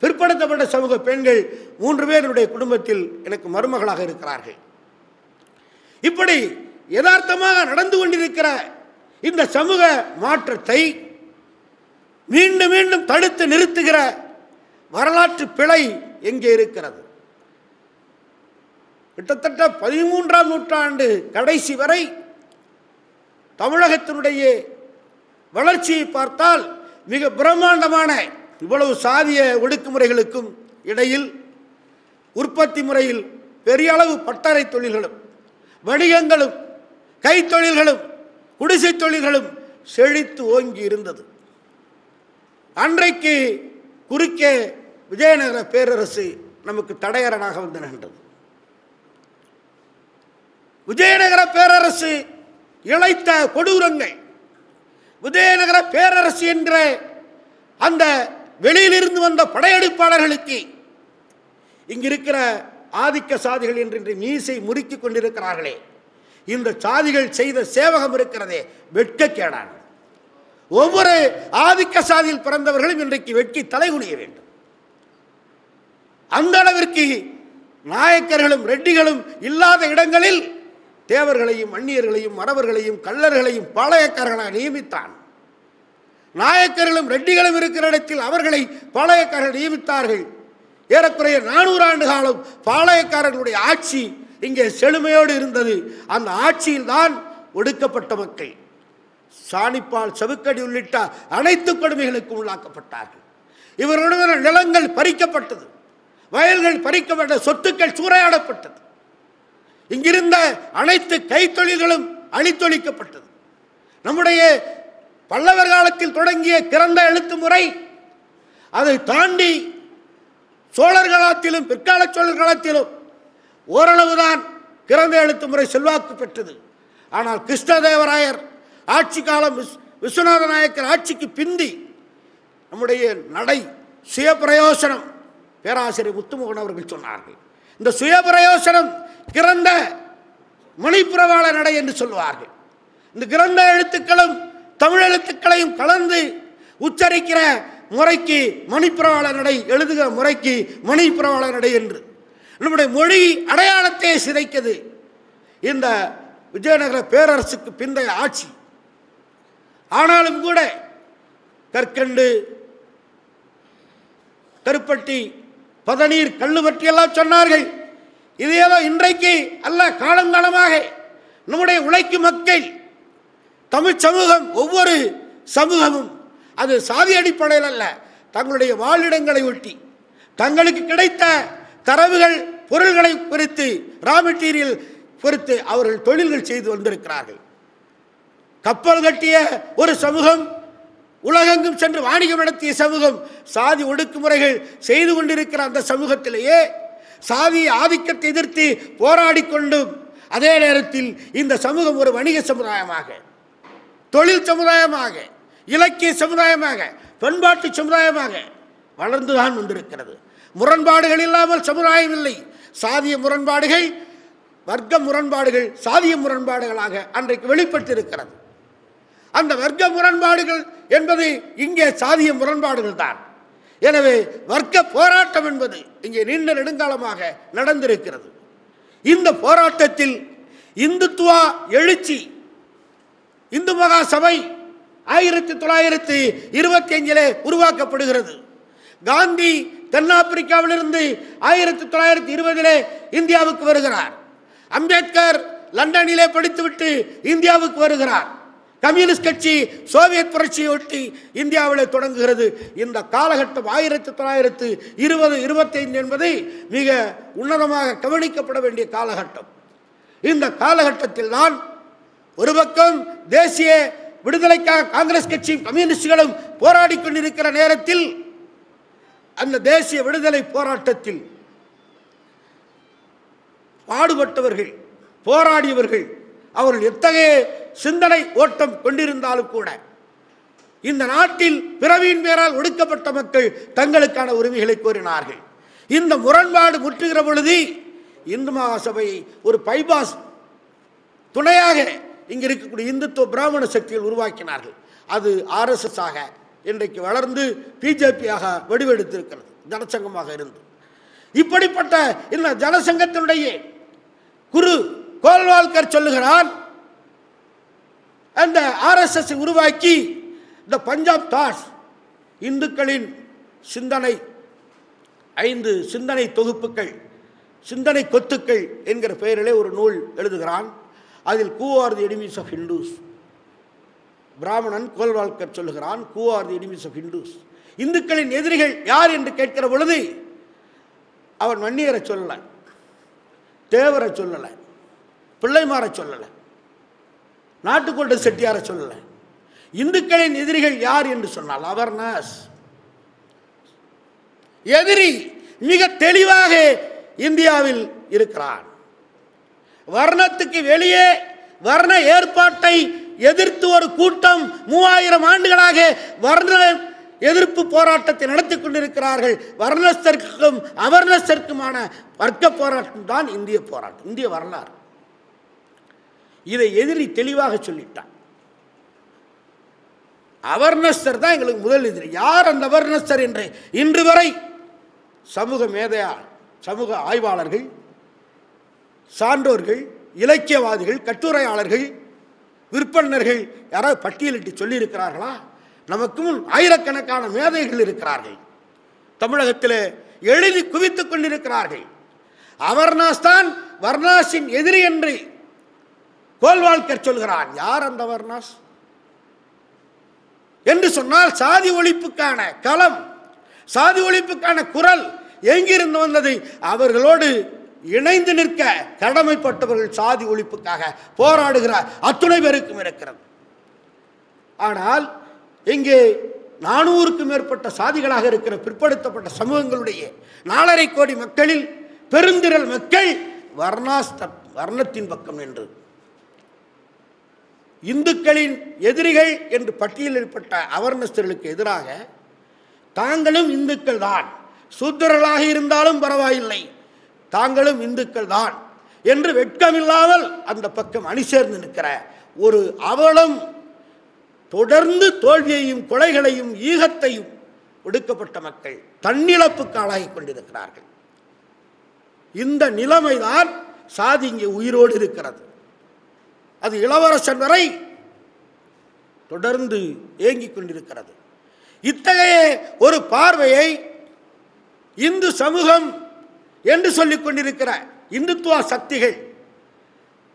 பிற்படுத்தப்பட்ட சமூக பெண்கள் 3 பேர் என்னுடைய குடும்பத்தில் எனக்கு மருமகளாக இருக்கிறார்கள். இப்படி யதார்த்தமாக நடந்து கொண்டிருக்கிற இந்த சமூக மாற்றத்தை மீண்டும் மீண்டும் தடுத்து நிறுத்துகிற வரலாற்று பிழை எங்கே இருக்கிறது? கிட்டத்தட்ட 13ஆம் நூற்றாண்டு கடைசி வரை தமிழகத்தினுடைய வளர்ச்சியை பார்த்தால் மிக பிரம்மாண்டமான இவ்வளவு சாதிய ஒடுக்குமுறைகளுக்கும் இடையில் உற்பத்தி முறையில் பெரிய அளவு பட்டறை தொழில்களும் வணிகங்களும் கைத்தொழில்களும் குடிசை தொழில்களும் செழித்து ஓங்கி இருந்தது. அன்றைக்கு குறுக்கே விஜயநகர பேரரசு நமக்கு தடையரணாக வந்து நின்றது. விஜயநகர பேரரசு இழைத்த கொடூரங்கள், விஜயநகர பேரரசு என்ற அந்த வெளியிலிருந்து வந்த படையெடுப்பாளர்களுக்கு இங்கிருக்கிற ஆதிக்க சாதிகள் என்று மீசை முறுக்கி கொண்டிருக்கிறார்களே, இந்த சாதிகள் செய்த சேவகம் இருக்கிறதே வெட்கக்கேடான. ஒவ்வொரு ஆதிக்க சாதியில் பிறந்தவர்களும் இன்றைக்கு வெட்கி தலைகுனிய வேண்டும். அந்த அளவிற்கு நாயக்கர்களும் ரெட்டிகளும் இல்லாத இடங்களில் தேவர்களையும் அந்நியர்களையும் மறவர்களையும் கள்ளர்களையும் பாளையக்காரர்களாக நியமித்தான். நாயக்கர்களும் ரெட்டிகளும் இருக்கிற இடத்தில் அவர்களை பாளையக்காரர்கள் நியமித்தார்கள். ஏறக்குறைய 400 ஆண்டு காலம் பாளையக்காரர்களுடைய ஆட்சி இங்கே செழுமையோடு இருந்தது. அந்த ஆட்சியில் தான் ஒடுக்கப்பட்ட மக்கள் சாணிப்பால் சவுக்கடி உள்ளிட்ட அனைத்து கொடுமைகளுக்கும் உள்ளாக்கப்பட்டார்கள். இவர்களுடைய நிலங்கள் பறிக்கப்பட்டது, வயல்கள் பறிக்கப்பட்ட, சொத்துக்கள் சூறையாடப்பட்டது. இங்கிருந்த அனைத்து கைத்தொழில்களும் அழித்தொழிக்கப்பட்டது. நம்முடைய பல்லவர் காலத்தில் தொடங்கிய கிறந்த எழுத்து முறை அதை தாண்டி சோழர் காலத்திலும் பிற்கால சோழர் காலத்திலும் ஓரளவுதான் கிறந்த எழுத்து முறை செல்வாக்கு பெற்றது. ஆனால் கிருஷ்ணதேவராயர் ஆட்சி காலம், விஸ்வநாத நாயக்கர் ஆட்சிக்கு பிந்தி நம்முடைய நடை சுயபிரயோசனம், பேராசிரியர் முத்துமோகன் அவர்கள் சொன்னார்கள், இந்த சுயபிரயோசனம் கிறந்த மணிப்புரவாள நடை என்று சொல்வார்கள். இந்த கிறந்த எழுத்துக்களும் தமிழ் எழுத்துக்களையும் கலந்து உச்சரிக்கிற முறைக்கு மணிப்புரவாள நடை, எழுதுகிற முறைக்கு மணிப்புரவாள நடை என்று நம்முடைய மொழி அடையாளத்தை சிதைக்கிறது இந்த விஜயநகர பேரரசுக்கு பிந்தைய ஆட்சி. ஆனாலும் கூட கற்கண்டு, கருப்பட்டி, பதநீர், கல்லு பற்றியெல்லாம் சொன்னார்கள். இது ஏதோ இன்றைக்கு அல்ல, காலங்காலமாக நம்முடைய உழைக்கும் மக்கள், தமிழ் சமூகம், ஒவ்வொரு சமூகமும் அது சாதி அடிப்படையில் அல்ல, தங்களுடைய வாழிடங்களை ஒட்டி தங்களுக்கு கிடைத்த தரவுகள் பொருள்களை பொறுத்து, ரா மெட்டீரியல் பொறுத்து அவர்கள் தொழில்கள் செய்து வந்திருக்கிறார்கள். கப்பல் கட்டிய ஒரு சமூகம், உலகெங்கும் சென்று வாணிகம் நடத்திய சமூகம், சாதி ஒடுக்குமுறைகள் செய்து கொண்டிருக்கிற அந்த சமூகத்திலேயே சாதி ஆதிக்கத்தை எதிர்த்து போராடி கொண்டும் அதே நேரத்தில் இந்த சமூகம் ஒரு வணிக சமுதாயமாக, தொழில் சமுதாயமாக, இலக்கிய சமுதாயமாக, பண்பாட்டு சமுதாயமாக வளர்ந்துதான் வந்திருக்கிறது. முரண்பாடுகள் இல்லாமல் சமுதாயம் இல்லை. சாதிய முரண்பாடுகள், வர்க்க முரண்பாடுகள் சாதிய முரண்பாடுகளாக அன்றைக்கு வெளிப்பட்டிருக்கிறது. அந்த வர்க்க முரண்பாடுகள் என்பது இங்கே சாதிய முரண்பாடுகள் தான். எனவே வர்க்க போராட்டம் என்பது இங்கே நீண்ட நெடுங்காலமாக நடந்திருக்கிறது. இந்த போராட்டத்தில் இந்துத்துவா எழுச்சி, இந்து மகா சபை 1925 உருவாக்கப்படுகிறது. காந்தி தென்னாப்பிரிக்காவிலிருந்து 1920 இந்தியாவுக்கு வருகிறார். அம்பேத்கர் லண்டனிலே படித்துவிட்டு இந்தியாவுக்கு வருகிறார். கம்யூனிஸ்ட் கட்சி சோவியத் புரட்சியை ஒட்டி இந்தியாவில் தொடங்குகிறது. இந்த காலகட்டம் 1920-25 என்பதை மிக உன்னதமாக கவனிக்கப்பட வேண்டிய காலகட்டம். இந்த காலகட்டத்தில் தான் ஒரு பக்கம் தேசிய விடுதலைக்காக காங்கிரஸ் கட்சியும் கம்யூனிஸ்டுகளும் போராடி கொண்டிருக்கிற நேரத்தில் அந்த தேசிய விடுதலை போராட்டத்தில் பாடுபட்டவர்கள், போராடியவர்கள், அவர்கள் எத்தகைய சிந்தனை ஓட்டம் கொண்டிருந்தாலும் கூட இந்த நாட்டில் பிறவியின் பேரால் ஒடுக்கப்பட்ட மக்கள் தங்களுக்கான உரிமைகளை கோரினார்கள். இந்த முரண்பாடு முற்றுகிற பொழுது இந்து மகாசபையை ஒரு பைபாஸ் துணையாக இங்கு இருக்கக்கூடிய இந்துத்துவ பிராமண சக்திகள் உருவாக்கினார்கள். அது RSS ஆக இன்றைக்கு வளர்ந்து பிஜேபியாக வடிவெடுத்திருக்கிறது, ஜனசங்கமாக இருந்து. இப்படிப்பட்ட இந்த ஜனசங்கத்தினுடைய குரு கோல்வால்கர் சொல்லுகிறான், அந்த RSS உருவாக்கி இந்த பஞ்சாப் தாஸ் இந்துக்களின் சிந்தனை 5 சிந்தனை தொகுப்புகள், சிந்தனை கொத்துக்கள் என்கிற பெயரிலே ஒரு நூல் எழுதுகிறான். அதில் Who are the enemies of Hindus? பிராமணன் கோல்வால்கர் சொல்லுகிறான், Who are the enemies of Hindus? இந்துக்களின் எதிரிகள் யார் என்று கேட்கிற பொழுது அவன் வன்னியரை சொல்லலை, தேவரை சொல்லலை, பிள்ளைமாரை சொல்லலை, நாட்டுக்கோட்டை செட்டியாரை சொல்லலை. இந்துக்களின் எதிரிகள் யார் என்று சொன்னால் அவர்னஸ். எதிரி மிக தெளிவாக இந்தியாவில் இருக்கிறான். வர்ணத்துக்கு வெளியே வர்ண ஏற்பாட்டை எதிர்த்து ஒரு கூட்டம் 3000 ஆண்டுகளாக வர்ண எதிர்ப்பு போராட்டத்தை நடத்தி கொண்டிருக்கிறார்கள். வர்ணஸ்தர்க்கும் அவர்ணஸ்தர்க்குமான வர்க்க போராட்டம் தான் இந்திய போராட்டம், இந்திய வரலாறு. இதை எதிரி தெளிவாக சொல்லிட்டான். அவர்ணஸ்தர் தான் எங்களுக்கு முதல் எதிரி. யார் அந்த அவர்ணஸ்தர் என்று இன்று வரை சமூக மேதையாளர், சமூக ஆய்வாளர்கள், சான்றோர்கள், இலக்கியவாதிகள், கட்டுரையாளர்கள், விற்பனர்கள் யாராவது பட்டியலிட்டு சொல்லியிருக்கிறார்களா? நமக்கு முன் ஆயிரக்கணக்கான மேதைகள் இருக்கிறார்கள், தமிழகத்தில் எழுதி குவித்துக் கொண்டிருக்கிறார்கள். அவர்ணாஸ் தான் வர்ணாஸின் எதிரி என்று கோல்வால்கர் சொல்கிறான். யார் அந்த வர்ணாஸ் என்று சொன்னால் சாதி ஒழிப்புக்கான களம், சாதி ஒழிப்புக்கான குரல் எங்கிருந்து வந்தது? அவர்களோடு இணைந்து நிற்க கடமைப்பட்டவர்கள் சாதி ஒழிப்புக்காக போராடுகிற அத்துணை பேருக்கும் இருக்கிறது. ஆனால் இங்கே 400க்கும் மேற்பட்ட சாதிகளாக இருக்கிற பிற்படுத்தப்பட்ட சமூகங்களுடைய 4.5 கோடி மக்களில் பெருந்திரள் மக்கள் வர்ணத்தின் பக்கம் நின்று இந்துக்களின் எதிரிகள் என்று பட்டியலிடப்பட்ட அவர்ணஸ்தர்களுக்கு எதிராக தாங்களும் இந்துக்கள் தான், சூத்திரர்களாக இருந்தாலும் பரவாயில்லை, தாங்களும் இந்துக்கள் தான் என்று வெட்கமில்லாமல் அந்த பக்கம் அணி சேர்ந்து நிற்கிற ஒரு அவலம் தொடர்ந்து தோல்வியையும் கொலைகளையும் ஈகத்தையும் ஒடுக்கப்பட்ட மக்கள் தன்னிழப்புக்கு ஆளாகி கொண்டிருக்கிறார்கள். இந்த நிலைமைதான் சாதி இங்கே உயிரோடு இருக்கிறது. அது இளவரசன் வரை தொடர்ந்து ஏங்கிக் கொண்டிருக்கிறது. இத்தகைய ஒரு பார்வையை இந்து சமூகம் என்று சொல்லிக் கொண்டிருக்கிற இந்துத்துவ சக்திகள்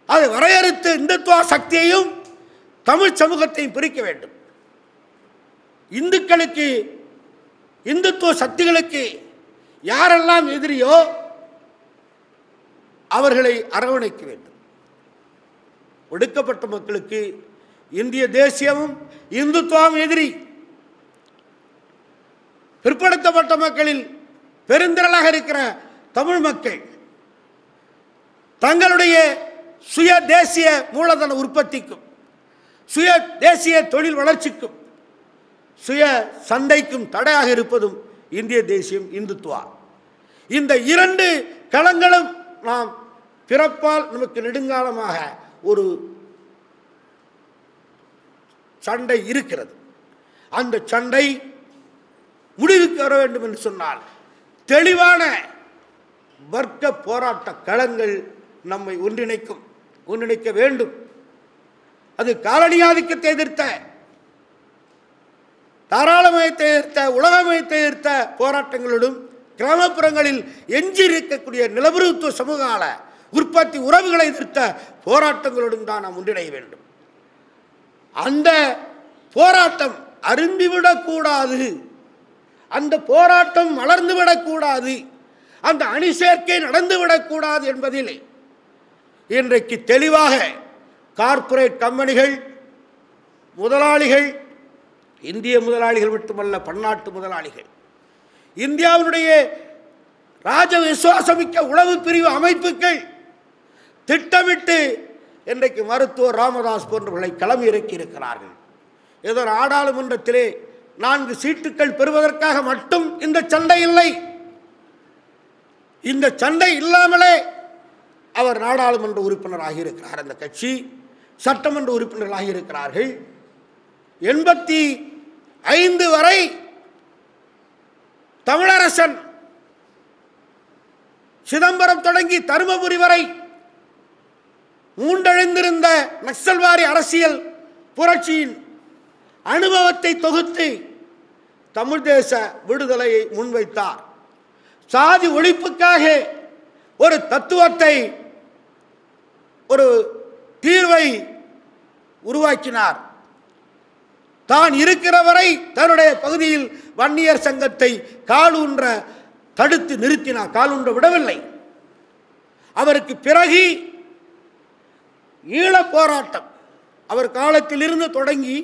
அதை வரையறுத்து இந்துத்துவ சக்தியையும் தமிழ் சமூகத்தையும் பிரிக்க வேண்டும். இந்துக்களுக்கு, இந்துத்துவ சக்திகளுக்கு யாரெல்லாம் எதிரியோ அவர்களை அரவணைக்க வேண்டும். ஒடுக்கப்பட்ட மக்களுக்கு இந்திய தேசியமும் இந்துத்துவமும் எதிரி. பிற்படுத்தப்பட்ட மக்களில் பெருந்திரளாக இருக்கிற தமிழ் மக்கள் தங்களுடைய சுய தேசிய மூலதன உற்பத்திக்கும், சுய தேசிய தொழில் வளர்ச்சிக்கும், சுய சந்தைக்கும் தடையாக இருப்பதும் இந்திய தேசியம், இந்துத்துவா. இந்த 2 களங்களும் நாம் பிறப்பால் நமக்கு நெடுங்காலமாக ஒரு சண்டை இருக்கிறது. அந்த சண்டை முடிவுக்கு வர வேண்டும் என்று சொன்னால் தெளிவான வர்க்க போராட்ட களங்கள் நம்மை ஒன்றிணைக்க வேண்டும். அது காலனியாதிக்கத்தை எதிர்த்த, தாராளமயத்தை எதிர்த்த, உலகமயத்தை எதிர்த்த போராட்டங்களோடும் கிராமப்புறங்களில் எஞ்சி இருக்கக்கூடிய நிலவரத்துவ சமூக உற்பத்தி உறவுகளை எதிர்த்த போராட்டங்களோடும் தான் நாம் ஒன்றிணைய வேண்டும். அந்த போராட்டம் அரும்பிவிடக்கூடாது, அந்த போராட்டம் மலர்ந்துவிடக்கூடாது, அந்த அணி சேர்க்கை நடந்துவிடக்கூடாது என்பதில் இன்றைக்கு தெளிவாக கார்ப்பரேட் கம்பெனிகள், முதலாளிகள், இந்திய முதலாளிகள் மட்டுமல்ல, பன்னாட்டு முதலாளிகள், இந்தியாவினுடைய ராஜ விசுவாசமிக்க உளவு பிரிவு அமைப்புகள் திட்டமிட்டு இன்றைக்கு மருத்துவர் ராமதாஸ் போன்றவர்களை களம் இறக்கி இருக்கிறார்கள். ஏதோ நாடாளுமன்றத்திலே 4 சீட்டுகள் பெறுவதற்காக மட்டும் இந்த சண்டை இல்லை. இந்த சண்டை இல்லாமலே அவர் நாடாளுமன்ற உறுப்பினராக இருக்கிறார். அந்த கட்சி சட்டமன்ற உறுப்பினர்களாக இருக்கிறார்கள். 85 வரை தமிழரசன் சிதம்பரம் தொடங்கி தருமபுரி வரை மூண்டெழுந்திருந்த நக்சல்வாரி அரசியல் புரட்சியின் அனுபவத்தை தொகுத்து தமிழ் தேச விடுதலையை முன்வைத்தார். சாதி ஒழிப்புக்காக ஒரு தத்துவத்தை, ஒரு தீர்வை உருவாக்கினார். தான் இருக்கிற வரை தன்னுடைய பகுதியில் வன்னியர் சங்கத்தை காலூன்ற தடுத்து நிறுத்தினார். காலூன்ற விடவில்லை. அவருக்கு பிறகு ஈழ போராட்டம், அவர் காலத்தில் இருந்து தொடங்கி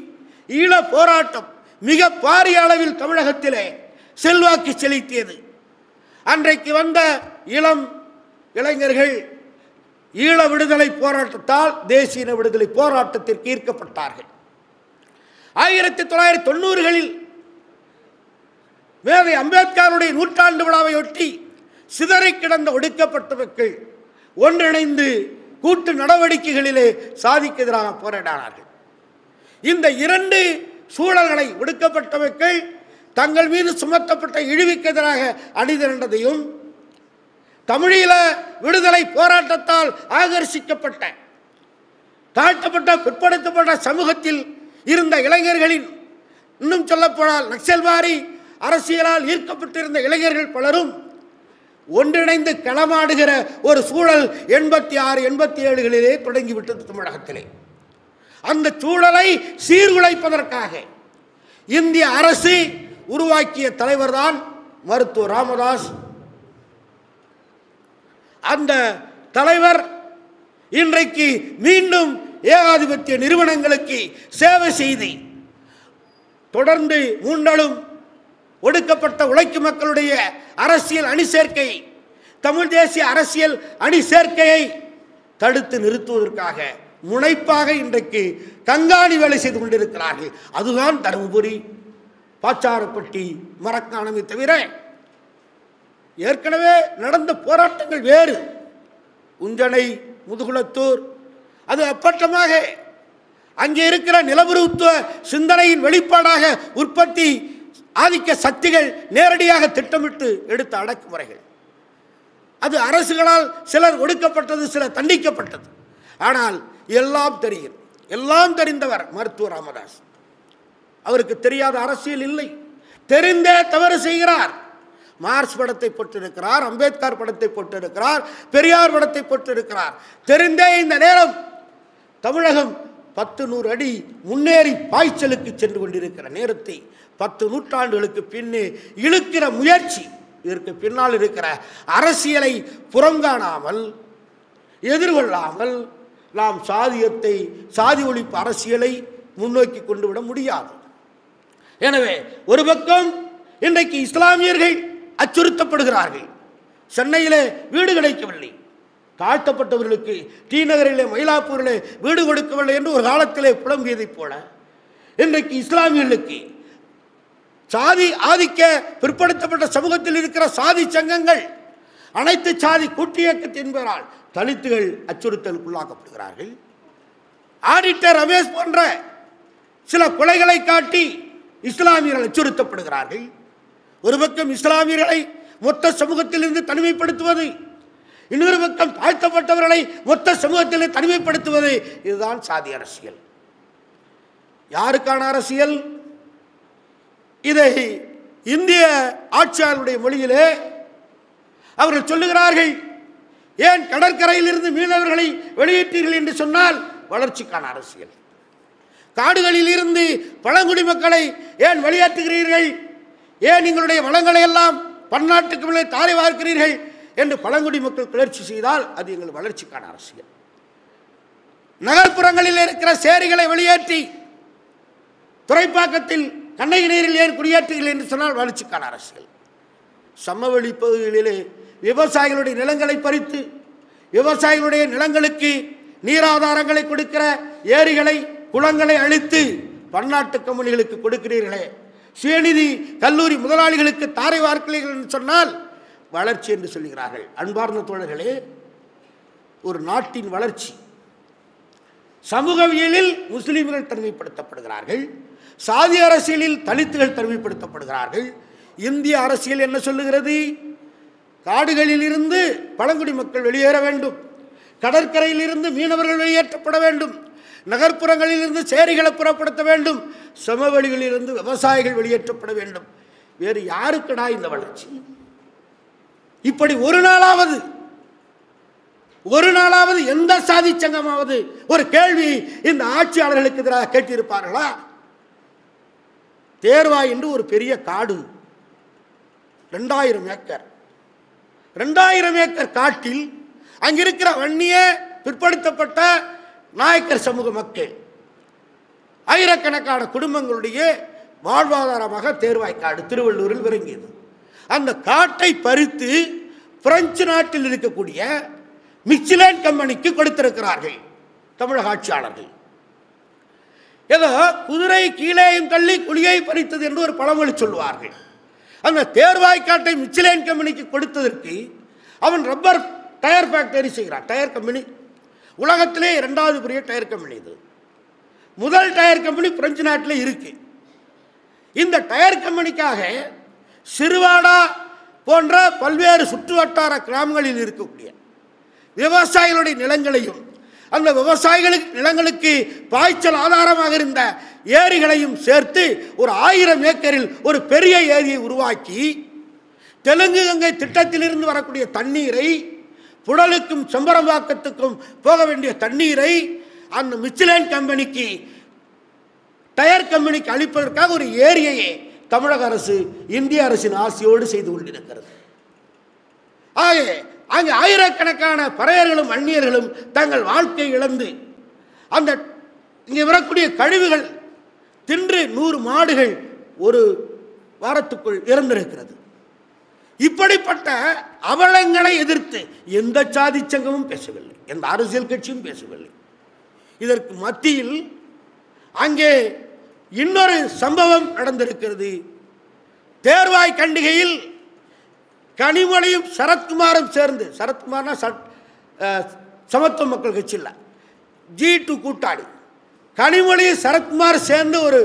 ஈழ போராட்டம் மிக பாரிய அளவில் தமிழகத்திலே செல்வாக்கு செலுத்தியது. அன்றைக்கு வந்த இளைஞர்கள் ஈழ விடுதலை போராட்டத்தால் தேசிய விடுதலை போராட்டத்திற்கு ஈர்க்கப்பட்டார்கள். 1990களில் மேதை அம்பேத்கருடைய நூற்றாண்டு விழாவையொட்டி சிதறி கிடந்த ஒடுக்கப்பட்ட மக்கள் ஒன்றிணைந்து கூட்டு நடவடிக்கைகளிலே சாதிக்கு எதிராக போராடினார்கள். இந்த 2 சூழல்களை ஒடுக்கப்பட்ட மக்கள் தங்கள் மீது சுமத்தப்பட்ட இழிவுக்கு எதிராக அணிதிரண்டதையும், தமிழீழ விடுதலை போராட்டத்தால் ஆகர்ஷிக்கப்பட்ட தாழ்த்தப்பட்ட பிற்படுத்தப்பட்ட சமூகத்தில் இருந்த இளைஞர்களின், இன்னும் சொல்லப்போனால் நக்சல்வாரி அரசியலால் ஈர்க்கப்பட்டிருந்த இளைஞர்கள் பலரும் ஒன்றிணைந்து களமாடுகிற ஒரு சூழல் 86, 87களிலே தொடங்கிவிட்டது தமிழகத்திலே. அந்த சூழலை சீர்குலைப்பதற்காக இந்திய அரசு உருவாக்கிய தலைவர் தான் மருத்துவர் ராமதாஸ். அந்த தலைவர் இன்றைக்கு மீண்டும் ஏகாதிபத்திய நிறுவனங்களுக்கு சேவை செய்து தொடர்ந்து மூண்டலும் ஒடுக்கப்பட்ட உழைக்கும் மக்களுடைய அரசியல் அணி சேர்க்கையை, தமிழ் தேசிய அரசியல் அணி சேர்க்கையை தடுத்து நிறுத்துவதற்காக முனைப்பாக இன்றைக்கு கண்காணி வேலை செய்து கொண்டிருக்கிறார்கள். அதுதான் தருமபுரி, பாச்சாரப்பட்டி, மரக்காணமே தவிர ஏற்கனவே நடந்த போராட்டங்கள் வேறு. உஞ்சனை, முதுகுளத்தூர், அது அப்பட்டமாக அங்கே இருக்கிற நிலவுருத்துவ சிந்தனையின் வெளிப்பாடாக உற்பத்தி ஆதிக்க சக்திகள் நேரடியாக திட்டமிட்டு எடுத்த அடக்குமுறைகள். அது அரசுகளால் சிலர் ஒடுக்கப்பட்டது, சிலர் தண்டிக்கப்பட்டது. ஆனால் எல்லாம் தெரியும். எல்லாம் தெரிந்தவர் மருத்துவர் ராமதாஸ். அவருக்கு தெரியாத அரசியல் இல்லை. தெரிந்தே தவறு செய்கிறார். மார்க்ஸ் படத்தை போட்டிருக்கிறார், அம்பேத்கர் படத்தை போட்டிருக்கிறார், பெரியார் படத்தை போட்டிருக்கிறார். தெரிந்தே இந்த நேரம் தமிழகம் 10-100 அடி முன்னேறி பாய்ச்சலுக்கு சென்று கொண்டிருக்கிற நேரத்தை 10 நூற்றாண்டுகளுக்கு பின்னே இழுக்கிற முயற்சி, இதற்கு பின்னால் இருக்கிற அரசியலை புறங்காணாமல் எதிர்கொள்ளாமல் நாம் சாதியத்தை, சாதி ஒழிப்பு அரசியலை முன்னோக்கி கொண்டு விட முடியாது. எனவே ஒரு பக்கம் இன்றைக்கு இஸ்லாமியர்கள் அச்சுறுத்தப்படுகிறார்கள். சென்னையிலே வீடு கிடைக்கவில்லை, தாழ்த்தப்பட்டவர்களுக்கு டி நகரிலே, மயிலாப்பூரிலே வீடு கொடுக்கவில்லை என்று ஒரு காலத்திலே புலம்பியதைப் போல இன்றைக்கு இஸ்லாமியர்களுக்கு சாதி ஆதிக்க பிற்படுத்தப்பட்ட சமூகத்தில் இருக்கிற சாதி சங்கங்கள், அனைத்து சாதி கூட்டியக்கத்தின் பெயரால் தலித்துகள் அச்சுறுத்தலுக்குள்ளாக்கப்படுகிறார்கள். ஆடிட்டர் ரமேஷ் போன்ற சில கொலைகளை காட்டி இஸ்லாமியர்கள் அச்சுறுத்தப்படுகிறார்கள். ஒரு பக்கம் இஸ்லாமியர்களை மொத்த சமூகத்திலிருந்து தனிமைப்படுத்துவது, இன்னொரு பக்கம் தாழ்த்தப்பட்டவர்களை மொத்த சமூகத்திலே தனிமைப்படுத்துவது. இதுதான் சாதி அரசியல். யாருக்கான அரசியல்? இதை இந்திய ஆட்சியாளருடைய மொழியிலே அவர்கள் சொல்லுகிறார்கள், ஏன் கடற்கரையில் இருந்து மீனவர்களை வெளியேற்றீர்கள் என்று சொன்னால் வளர்ச்சிக்கான அரசியல். காடுகளில் இருந்து பழங்குடி மக்களை ஏன் வெளியேற்றுகிறீர்கள்? ஏன் எங்களுடைய வளங்களை எல்லாம் பன்னாட்டுக்கு மேலே தாரை வார்க்கிறீர்கள் என்று பழங்குடி மக்கள் கிளர்ச்சி செய்தால் அது எங்கள் வளர்ச்சிக்கான அரசியல். நகர்ப்புறங்களில் இருக்கிற சேரிகளை வெளியேற்றி துறைப்பாக்கத்தில் கண்ணகி நீரில் ஏன் குடியேற்றுகள் என்று சொன்னால் வளர்ச்சிக்கான அரசியல். சமவெளி பகுதிகளிலே விவசாயிகளுடைய நிலங்களை பறித்து விவசாயிகளுடைய நிலங்களுக்கு நீராதாரங்களை கொடுக்கிற ஏரிகளை குளங்களை அழித்து பன்னாட்டு கம்பெனிகளுக்கு கொடுக்கிறீர்களே, சுயநிதி கல்லூரி முதலாளிகளுக்கு தாரை வார்க்கிறீர்கள் என்று சொன்னால் வளர்ச்சி என்று சொல்கிறார்கள். அன்பார்ந்த தோழர்களே, ஒரு நாட்டின் வளர்ச்சி சமூகவியலில் முஸ்லிம்கள் தனிமைப்படுத்தப்படுகிறார்கள், சாதி அரசியலில் தலித்துகள் தனிமைப்படுத்தப்படுகிறார்கள். இந்திய அரசியல் என்ன சொல்லுகிறது? காடுகளில் இருந்து பழங்குடி மக்கள் வெளியேற வேண்டும், கடற்கரையில் இருந்து மீனவர்கள் வெளியேற்றப்பட வேண்டும், நகர்ப்புறங்களில் இருந்து சேரிகளை புறப்படுத்த வேண்டும், சமவெளிகளில் இருந்து விவசாயிகள் வெளியேற்றப்பட வேண்டும். வேறு யாருக்கடா இந்த வளர்ச்சி? இப்படி ஒரு நாளாவது எந்த சாதி சங்கமாவது ஒரு கேள்வி இந்த ஆட்சியாளர்களுக்கு எதிராக கேட்டிருப்பார்களா? தேர்வாய் என்று ஒரு பெரிய காடு, 2000 ஏக்கர், 2000 ஏக்கர் காட்டில் அங்கிருக்கிற வன்னிய பிற்படுத்தப்பட்ட நாயக்கர் சமூக மக்கள் ஆயிரக்கணக்கான குடும்பங்களுடைய வாழ்வாதாரமாக தேர்வாய்க்காடு திருவள்ளூரில் விளங்கியது. அந்த காட்டை பறித்து பிரெஞ்சு நாட்டில் இருக்கக்கூடிய மிச்சிலேன் கம்பெனிக்கு கொடுத்திருக்கிறார்கள் தமிழக ஆட்சியாளர்கள். ஏதோ குதிரை கீழேயும் தள்ளி குழியை பறித்தது என்று ஒரு பழமொழி சொல்வார்கள். அந்த தேர்வாய்க்காட்டை மிச்சிலேன் கம்பெனிக்கு கொடுத்ததற்கு அவன் ரப்பர் டயர் ஃபேக்டரி செய்கிறான். டயர் கம்பெனி உலகத்திலே 2வது பெரிய டயர் கம்பெனி. இது முதல் டயர் கம்பெனி பிரெஞ்சு நாட்டில் இருக்கு. இந்த டயர் கம்பெனிக்காக சிறுவாடா போன்ற பல்வேறு சுற்று வட்டார கிராமங்களில் இருக்கக்கூடிய விவசாயிகளுடைய நிலங்களையும் அந்த விவசாயிகளுக்கு நிலங்களுக்கு பாய்ச்சல் ஆதாரமாக இருந்த ஏரிகளையும் சேர்த்து ஒரு 1000 ஏக்கரில் ஒரு பெரிய ஏரியை உருவாக்கி தெலுங்கு கங்கை திட்டத்திலிருந்து வரக்கூடிய தண்ணீரை புடலுக்கும் செம்பரம்பாக்கத்துக்கும் போக வேண்டிய தண்ணீரை அந்த மிச்சிலேன் கம்பெனிக்கு டயர் கம்பெனிக்கு அளிப்பதற்காக ஒரு ஏரியையே தமிழக அரசு இந்திய அரசின் ஆசையோடு செய்து கொண்டிருக்கிறது. ஆக அங்கே ஆயிரக்கணக்கான பறையர்களும் அந்நியர்களும் தங்கள் வாழ்க்கை இழந்து அந்த இங்கே வரக்கூடிய கழிவுகள் தின்று 100 மாடுகள் ஒரு வாரத்துக்குள் இறந்திருக்கிறது. இப்படிப்பட்ட அவலங்களை எதிர்த்து எந்த சாதி சங்கமும் பேசவில்லை, எந்த அரசியல் கட்சியும் பேசவில்லை. இதற்கு மத்தியில் அங்கே இன்னொரு சம்பவம் நடந்திருக்கிறது. தேர்வாய் கண்டிகையில் கனிமொழியும் சரத்குமாரும் சேர்ந்து, சரத்குமார்னா சமத்துவ மக்கள் கட்சி இல்லை, G2 கூட்டாளி, கனிமொழியும் சரத்குமார் சேர்ந்து ஒரு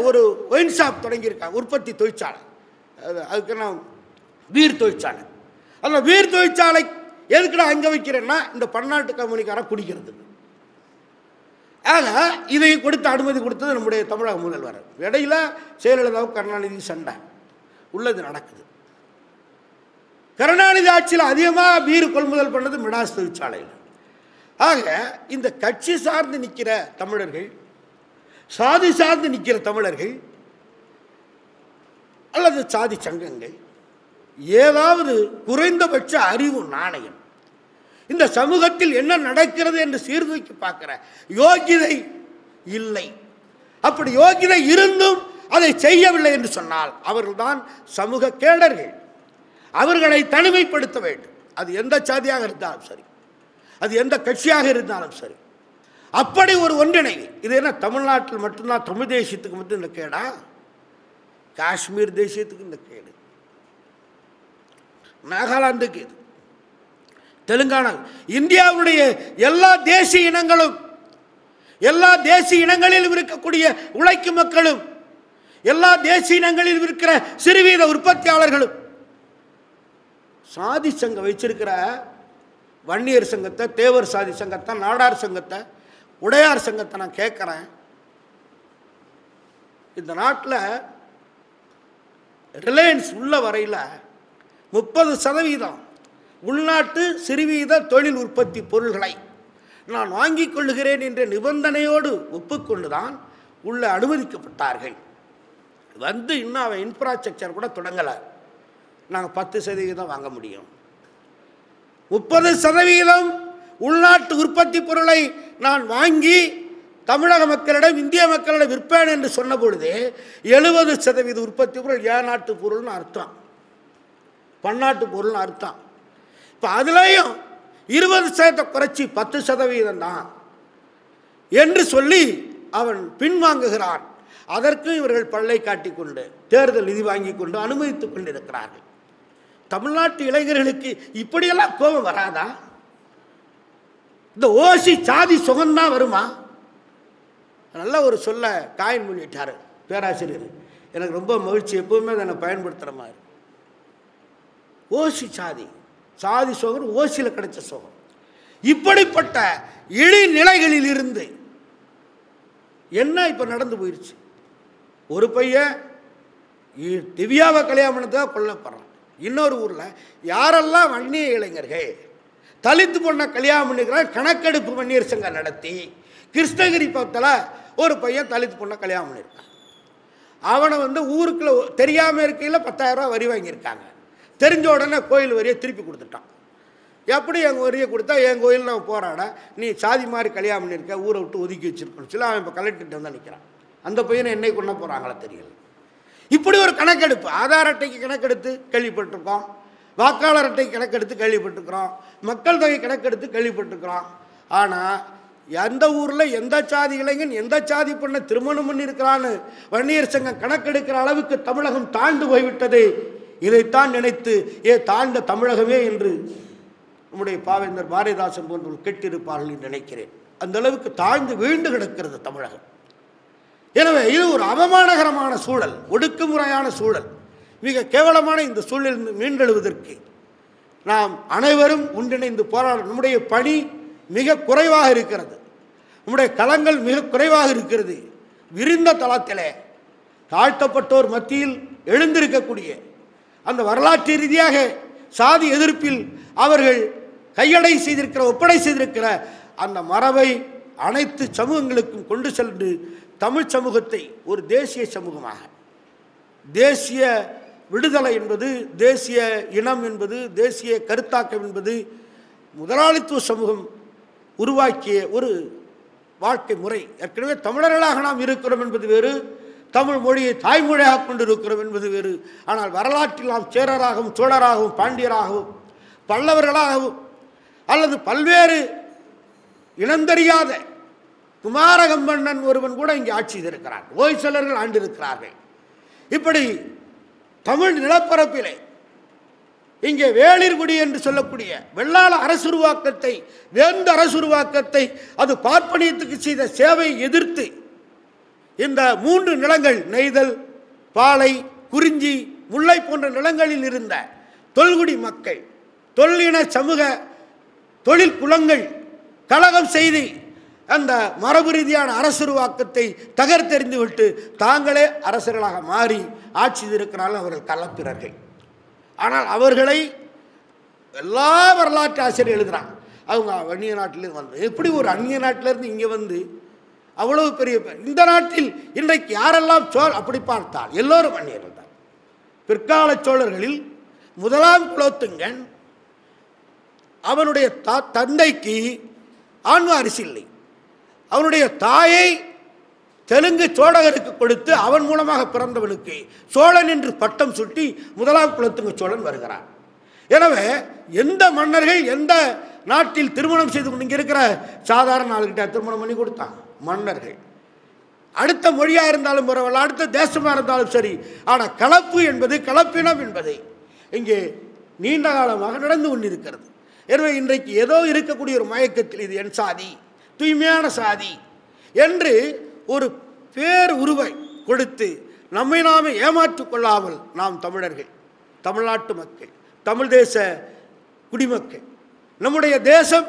ஒரு ஒயின் ஷாப் தொடங்கியிருக்காங்க, உற்பத்தி தொழிற்சாலை. அதுக்கு நான் வீர் தொழிற்சாலை. அந்த வீர் தொழிற்சாலை எதுக்குடா அங்கே வைக்கிறேன்னா இந்த பன்னாட்டு கம்பெனிக்காரன் குடிக்கிறது. ஆக இதை கொடுத்து அனுமதி கொடுத்தது நம்முடைய தமிழக முதல்வர். இடையில ஜெயலலிதாவுக்கு கருணாநிதி சண்டை உள்ளது நடக்குது. கருணாநிதி ஆட்சியில் அதிகமாக வீர் கொள்முதல் பண்ணது மிடாஸ் தொழிற்சாலையில். ஆக இந்த கட்சி சார்ந்து நிற்கிற தமிழர்கள், சாதி சார்ந்து நிற்கிற தமிழர்கள் அல்லது சாதி சங்கங்கள் ஏதாவது குறைந்தபட்ச அறிவு நாணயம், இந்த சமூகத்தில் என்ன நடக்கிறது என்று சீர்தூக்கி பார்க்கிற யோகிதை இல்லை. அப்படி யோகிதை இருந்தும் அதை செய்யவில்லை என்று சொன்னால் அவர்கள்தான் சமூக கேடர்கள். அவர்களை தனிமைப்படுத்த வேண்டும். அது எந்த சாதியாக இருந்தாலும் சரி, அது எந்த கட்சியாக இருந்தாலும் சரி. அப்படி ஒரு ஒன்றிணைவு. இது என்ன தமிழ்நாட்டில் மட்டும்தான் தமிழ் தேசியத்துக்கு மட்டும் இந்த கேடா? காஷ்மீர் தேசியத்துக்கு இந்த கேடு, நாகாலாந்துக்கு இது, தெலுங்கானா, இந்தியாவுடைய எல்லா தேசிய இனங்களும், எல்லா தேசிய இனங்களிலும் இருக்கக்கூடிய உழைக்கும் மக்களும், எல்லா தேசிய இனங்களிலும் இருக்கிற சிறுவீத உற்பத்தியாளர்களும் சாதி சங்கம் வச்சிருக்கிற வன்னியர் சங்கத்தை, தேவர் சாதி சங்கத்தை, நாடார் சங்கத்தை, உடையார் சங்கத்தை நான் கேட்குறேன். இந்த நாட்டில் ரிலையன்ஸ் உள்ள வரையில் 30% உள்நாட்டு சிறுவீத தொழில் உற்பத்தி பொருள்களை நான் வாங்கிக் கொள்ளுகிறேன் என்ற நிபந்தனையோடு ஒப்புக்கொண்டுதான் உள்ள அனுமதிக்கப்பட்டார்கள். வந்து இன்னும் அவன் இன்ஃப்ராஸ்ட்ரக்சர் கூட தொடங்கலை. நாங்கள் 10% வாங்க முடியும். 30% உள்நாட்டு உற்பத்தி பொருளை நான் வாங்கி தமிழக மக்களிடம் இந்திய மக்களிடம் விற்பேன் என்று சொன்ன பொழுது 70% உற்பத்தி பொருள் ஏநாட்டு பொருள்னு அர்த்தம், பன்னாட்டு பொருள்னு அர்த்தம். இப்போ அதுலேயும் 20% குறைச்சி 10% தான் என்று சொல்லி அவன் பின்வாங்குகிறான். அதற்கு இவர்கள் பல்லை காட்டிக்கொண்டு தேர்தல் நிதி வாங்கி கொண்டு அனுமதித்துக் கொண்டிருக்கிறார்கள். தமிழ்நாட்டு இளைஞர்களுக்கு இப்படியெல்லாம் கோபம் வராதா? இந்த ஓசி சாதி சுகம்தான் வருமா? நல்ல ஒரு சொல்ல காயின் பண்ணிட்டார் பேராசிரியர். எனக்கு ரொம்ப மகிழ்ச்சி, எப்பவுமே அதை நான் பயன்படுத்துகிற மாதிரி. ஓசி சாதி, சாதி சுகம் ஓசியில் கிடைச்ச சுகம். இப்படிப்பட்ட இழிநிலைகளில் இருந்து என்ன இப்போ நடந்து போயிடுச்சு. ஒரு பையன் திவ்யாவை கல்யாணம் பண்ணதாக கொல்லப்படுறான். இன்னொரு ஊரில் யாரெல்லாம் அந்நிய இளைஞர்கள் தலித்து பொண்ணை கல்யாணம் பண்ணிக்கிறான் கணக்கெடுப்பு வன்னியர் சங்கம் நடத்தி கிருஷ்ணகிரி பக்கத்தில் ஒரு பையன் தலித்து பொண்ணை கல்யாணம் பண்ணியிருக்கான். அவனை ஊருக்குள்ள தெரியாமல் இருக்கையில் 10,000 ரூபா வரி வாங்கியிருக்காங்க. தெரிஞ்ச உடனே கோயில் வரியை திருப்பி கொடுத்துட்டான். எப்படி எங்கள் வரியை கொடுத்தா என் கோயில் நான் போராட நீ சாதி மாதிரி கல்யாணம் பண்ணியிருக்க, ஊரை விட்டு ஒதுக்கி வச்சிருக்கணும் சொல்லி அவன் இப்போ கலெக்டர்கிட்ட வந்து நிற்கிறான். அந்த பையனை என்னை கொண்டு போகிறாங்களா தெரியல. இப்படி ஒரு கணக்கெடுப்பு, ஆதார் அட்டைக்கு கணக்கெடுத்து கேள்விப்பட்டிருக்கோம், வாக்காளர் அட்டைக்கு கணக்கெடுத்து கேள்விப்பட்டிருக்கிறோம், மக்கள் தொகை கணக்கெடுத்து கேள்விப்பட்டிருக்கிறோம். ஆனால் எந்த ஊரில் எந்த சாதி இளைஞன் எந்த சாதி பொண்ணை திருமணம் பண்ணியிருக்கிறான்னு வன்னியர் சங்கம் கணக்கெடுக்கிற அளவுக்கு தமிழகம் தாழ்ந்து போய்விட்டது. இதைத்தான் நினைத்து தாழ்ந்த தமிழகமே என்று நம்முடைய பாவேந்தர் பாரதிதாசன் போன்றவர்கள் கேட்டிருப்பார்கள் என்று நினைக்கிறேன். அந்த அளவுக்கு தாழ்ந்து வீழ்ந்து கிடக்கிறது தமிழகம். எனவே இது ஒரு அவமானகரமான சூழல், ஒடுக்குமுறையான சூழல். மிக கேவலமான இந்த சூழலில் மீண்டெழுவதற்கு நாம் அனைவரும் ஒன்றிணைந்து போராட நம்முடைய பணி மிக குறைவாக இருக்கிறது, நம்முடைய களங்கள் மிக குறைவாக இருக்கிறது. விரிந்த தளத்திலே தாழ்த்தப்பட்டோர் மத்தியில் எழுந்திருக்கக்கூடிய அந்த வரலாற்று ரீதியாக சாதி எதிர்ப்பில் அவர்கள் கையடை செய்திருக்கிற ஒப்படை செய்திருக்கிற அந்த மரபை அனைத்து சமூகங்களுக்கும் கொண்டு சென்று தமிழ் சமூகத்தை ஒரு தேசிய சமூகமாக, தேசிய விடுதலை என்பது, தேசிய இனம் என்பது, தேசிய கருத்தாக்கம் என்பது முதலாளித்துவ சமூகம் உருவாக்கிய ஒரு வாழ்க்கை முறை. ஏற்கனவே தமிழர்களாக நாம் இருக்கிறோம் என்பது வேறு, தமிழ் மொழியை தாய்மொழியாக கொண்டிருக்கிறோம் என்பது வேறு. ஆனால் வரலாற்றில் நாம் சேரராகவும் சோழராகவும் பாண்டியராகவும் பல்லவர்களாகவும் அல்லது பல்வேறு இனந்தெரியாத குமாரகம்பண்ணன் ஒருவன் கூட இங்கே ஆட்சி செய்திருக்கிறான், ஓய்சலர்கள் ஆண்டிருக்கிறார்கள். இப்படி தமிழ் நிலப்பரப்பிலே இங்கே வேளிர்குடி என்று சொல்லக்கூடிய வெள்ளாள அரசுருவாக்கத்தை, வேந்த அரசுருவாக்கத்தை, அது பார்ப்பனியத்துக்கு செய்த சேவையை எதிர்த்து இந்த 3 நிலங்கள் நெய்தல், பாலை, குறிஞ்சி, முல்லை போன்ற நிலங்களில் இருந்த தொல்குடி மக்கள், தொல்லின சமூக தொழில் குலங்கள் கலகம் செய்து அந்த மரபு ரீதியான அரசுருவாக்கத்தை தகர்த்தெறிந்து விட்டு தாங்களே அரசர்களாக மாறி ஆட்சி இருக்கிறார்கள். அவர்கள் கலப்பிறர்கள். ஆனால் அவர்களை எல்லா வரலாற்று ஆசிரியர் எழுதுகிறாங்க. அவங்க அந்நிய நாட்டிலிருந்து வந்து, எப்படி ஒரு அந்நிய நாட்டிலிருந்து இங்கே வந்து அவ்வளவு பெரிய இந்த நாட்டில் இன்றைக்கு யாரெல்லாம் அப்படி பார்த்தால் எல்லோரும் அந்நியர்கள் தான். பிற்கால சோழர்களில் முதலாம் குலோத்துங்கன் அவனுடைய தந்தைக்கு ஆண் வாரிசு இல்லை. அவனுடைய தாயை தெலுங்கு சோழகருக்கு கொடுத்து அவன் மூலமாக பிறந்தவனுக்கு சோழன் என்று பட்டம் சுட்டி முதலாம் குலோத்துங்க சோழன் வருகிறான். எனவே எந்த மன்னர்கள் எந்த நாட்டில் திருமணம் செய்து கொண்டு இங்கே இருக்கிற சாதாரண ஆளுகிட்ட திருமணம் பண்ணி கொடுத்தான்? மன்னர்கள். அடுத்த மொழியாக இருந்தாலும் பரவாயில்ல, அடுத்த தேசமாக இருந்தாலும் சரி. ஆனால் கலப்பு என்பது, கலப்பினம் என்பது இங்கே நீண்ட காலமாக நடந்து கொண்டிருக்கிறது. எனவே இன்றைக்கு ஏதோ இருக்கக்கூடிய ஒரு மயக்கத்தில் இது என் சாதி, தூய்மையான சாதி என்று ஒரு பேர் உருவை கொடுத்து நம்மை நாமே ஏமாற்றிக் கொள்ளாமல் நாம் தமிழர்கள், தமிழ்நாட்டு மக்கள், தமிழ் தேச குடிமக்கள், நம்முடைய தேசம்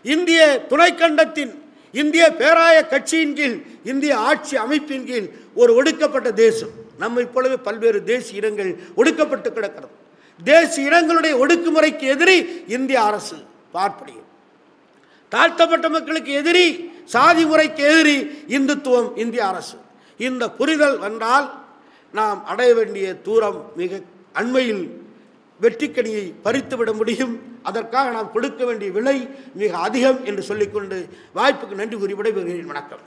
இந்திய துணைக்கண்டத்தின் இந்திய பேராய கட்சியின் கீழ், இந்திய ஆட்சி அமைப்பின் கீழ் ஒரு ஒடுக்கப்பட்ட தேசம். நம்மை போலவே பல்வேறு தேசிய இனங்கள் ஒடுக்கப்பட்டு கிடக்கிறது. தேசிய இனங்களுடைய ஒடுக்குமுறைக்கு எதிரி இந்திய அரசு பார்ப்பனியம். தாழ்த்தப்பட்ட மக்களுக்கு எதிரி, சாதி முறைக்கு எதிரி இந்துத்துவம், இந்திய அரசு. இந்த புரிதல் வந்தால் நாம் அடைய வேண்டிய தூரம் மிக அண்மையில் வெற்றிக்கனியை பறித்துவிட முடியும். அதற்காக நாம் கொடுக்க வேண்டிய விலை மிக அதிகம் என்று சொல்லிக்கொண்டு வாய்ப்புக்கு நன்றி கூறி விடைபெறுகிறேன். வணக்கம்.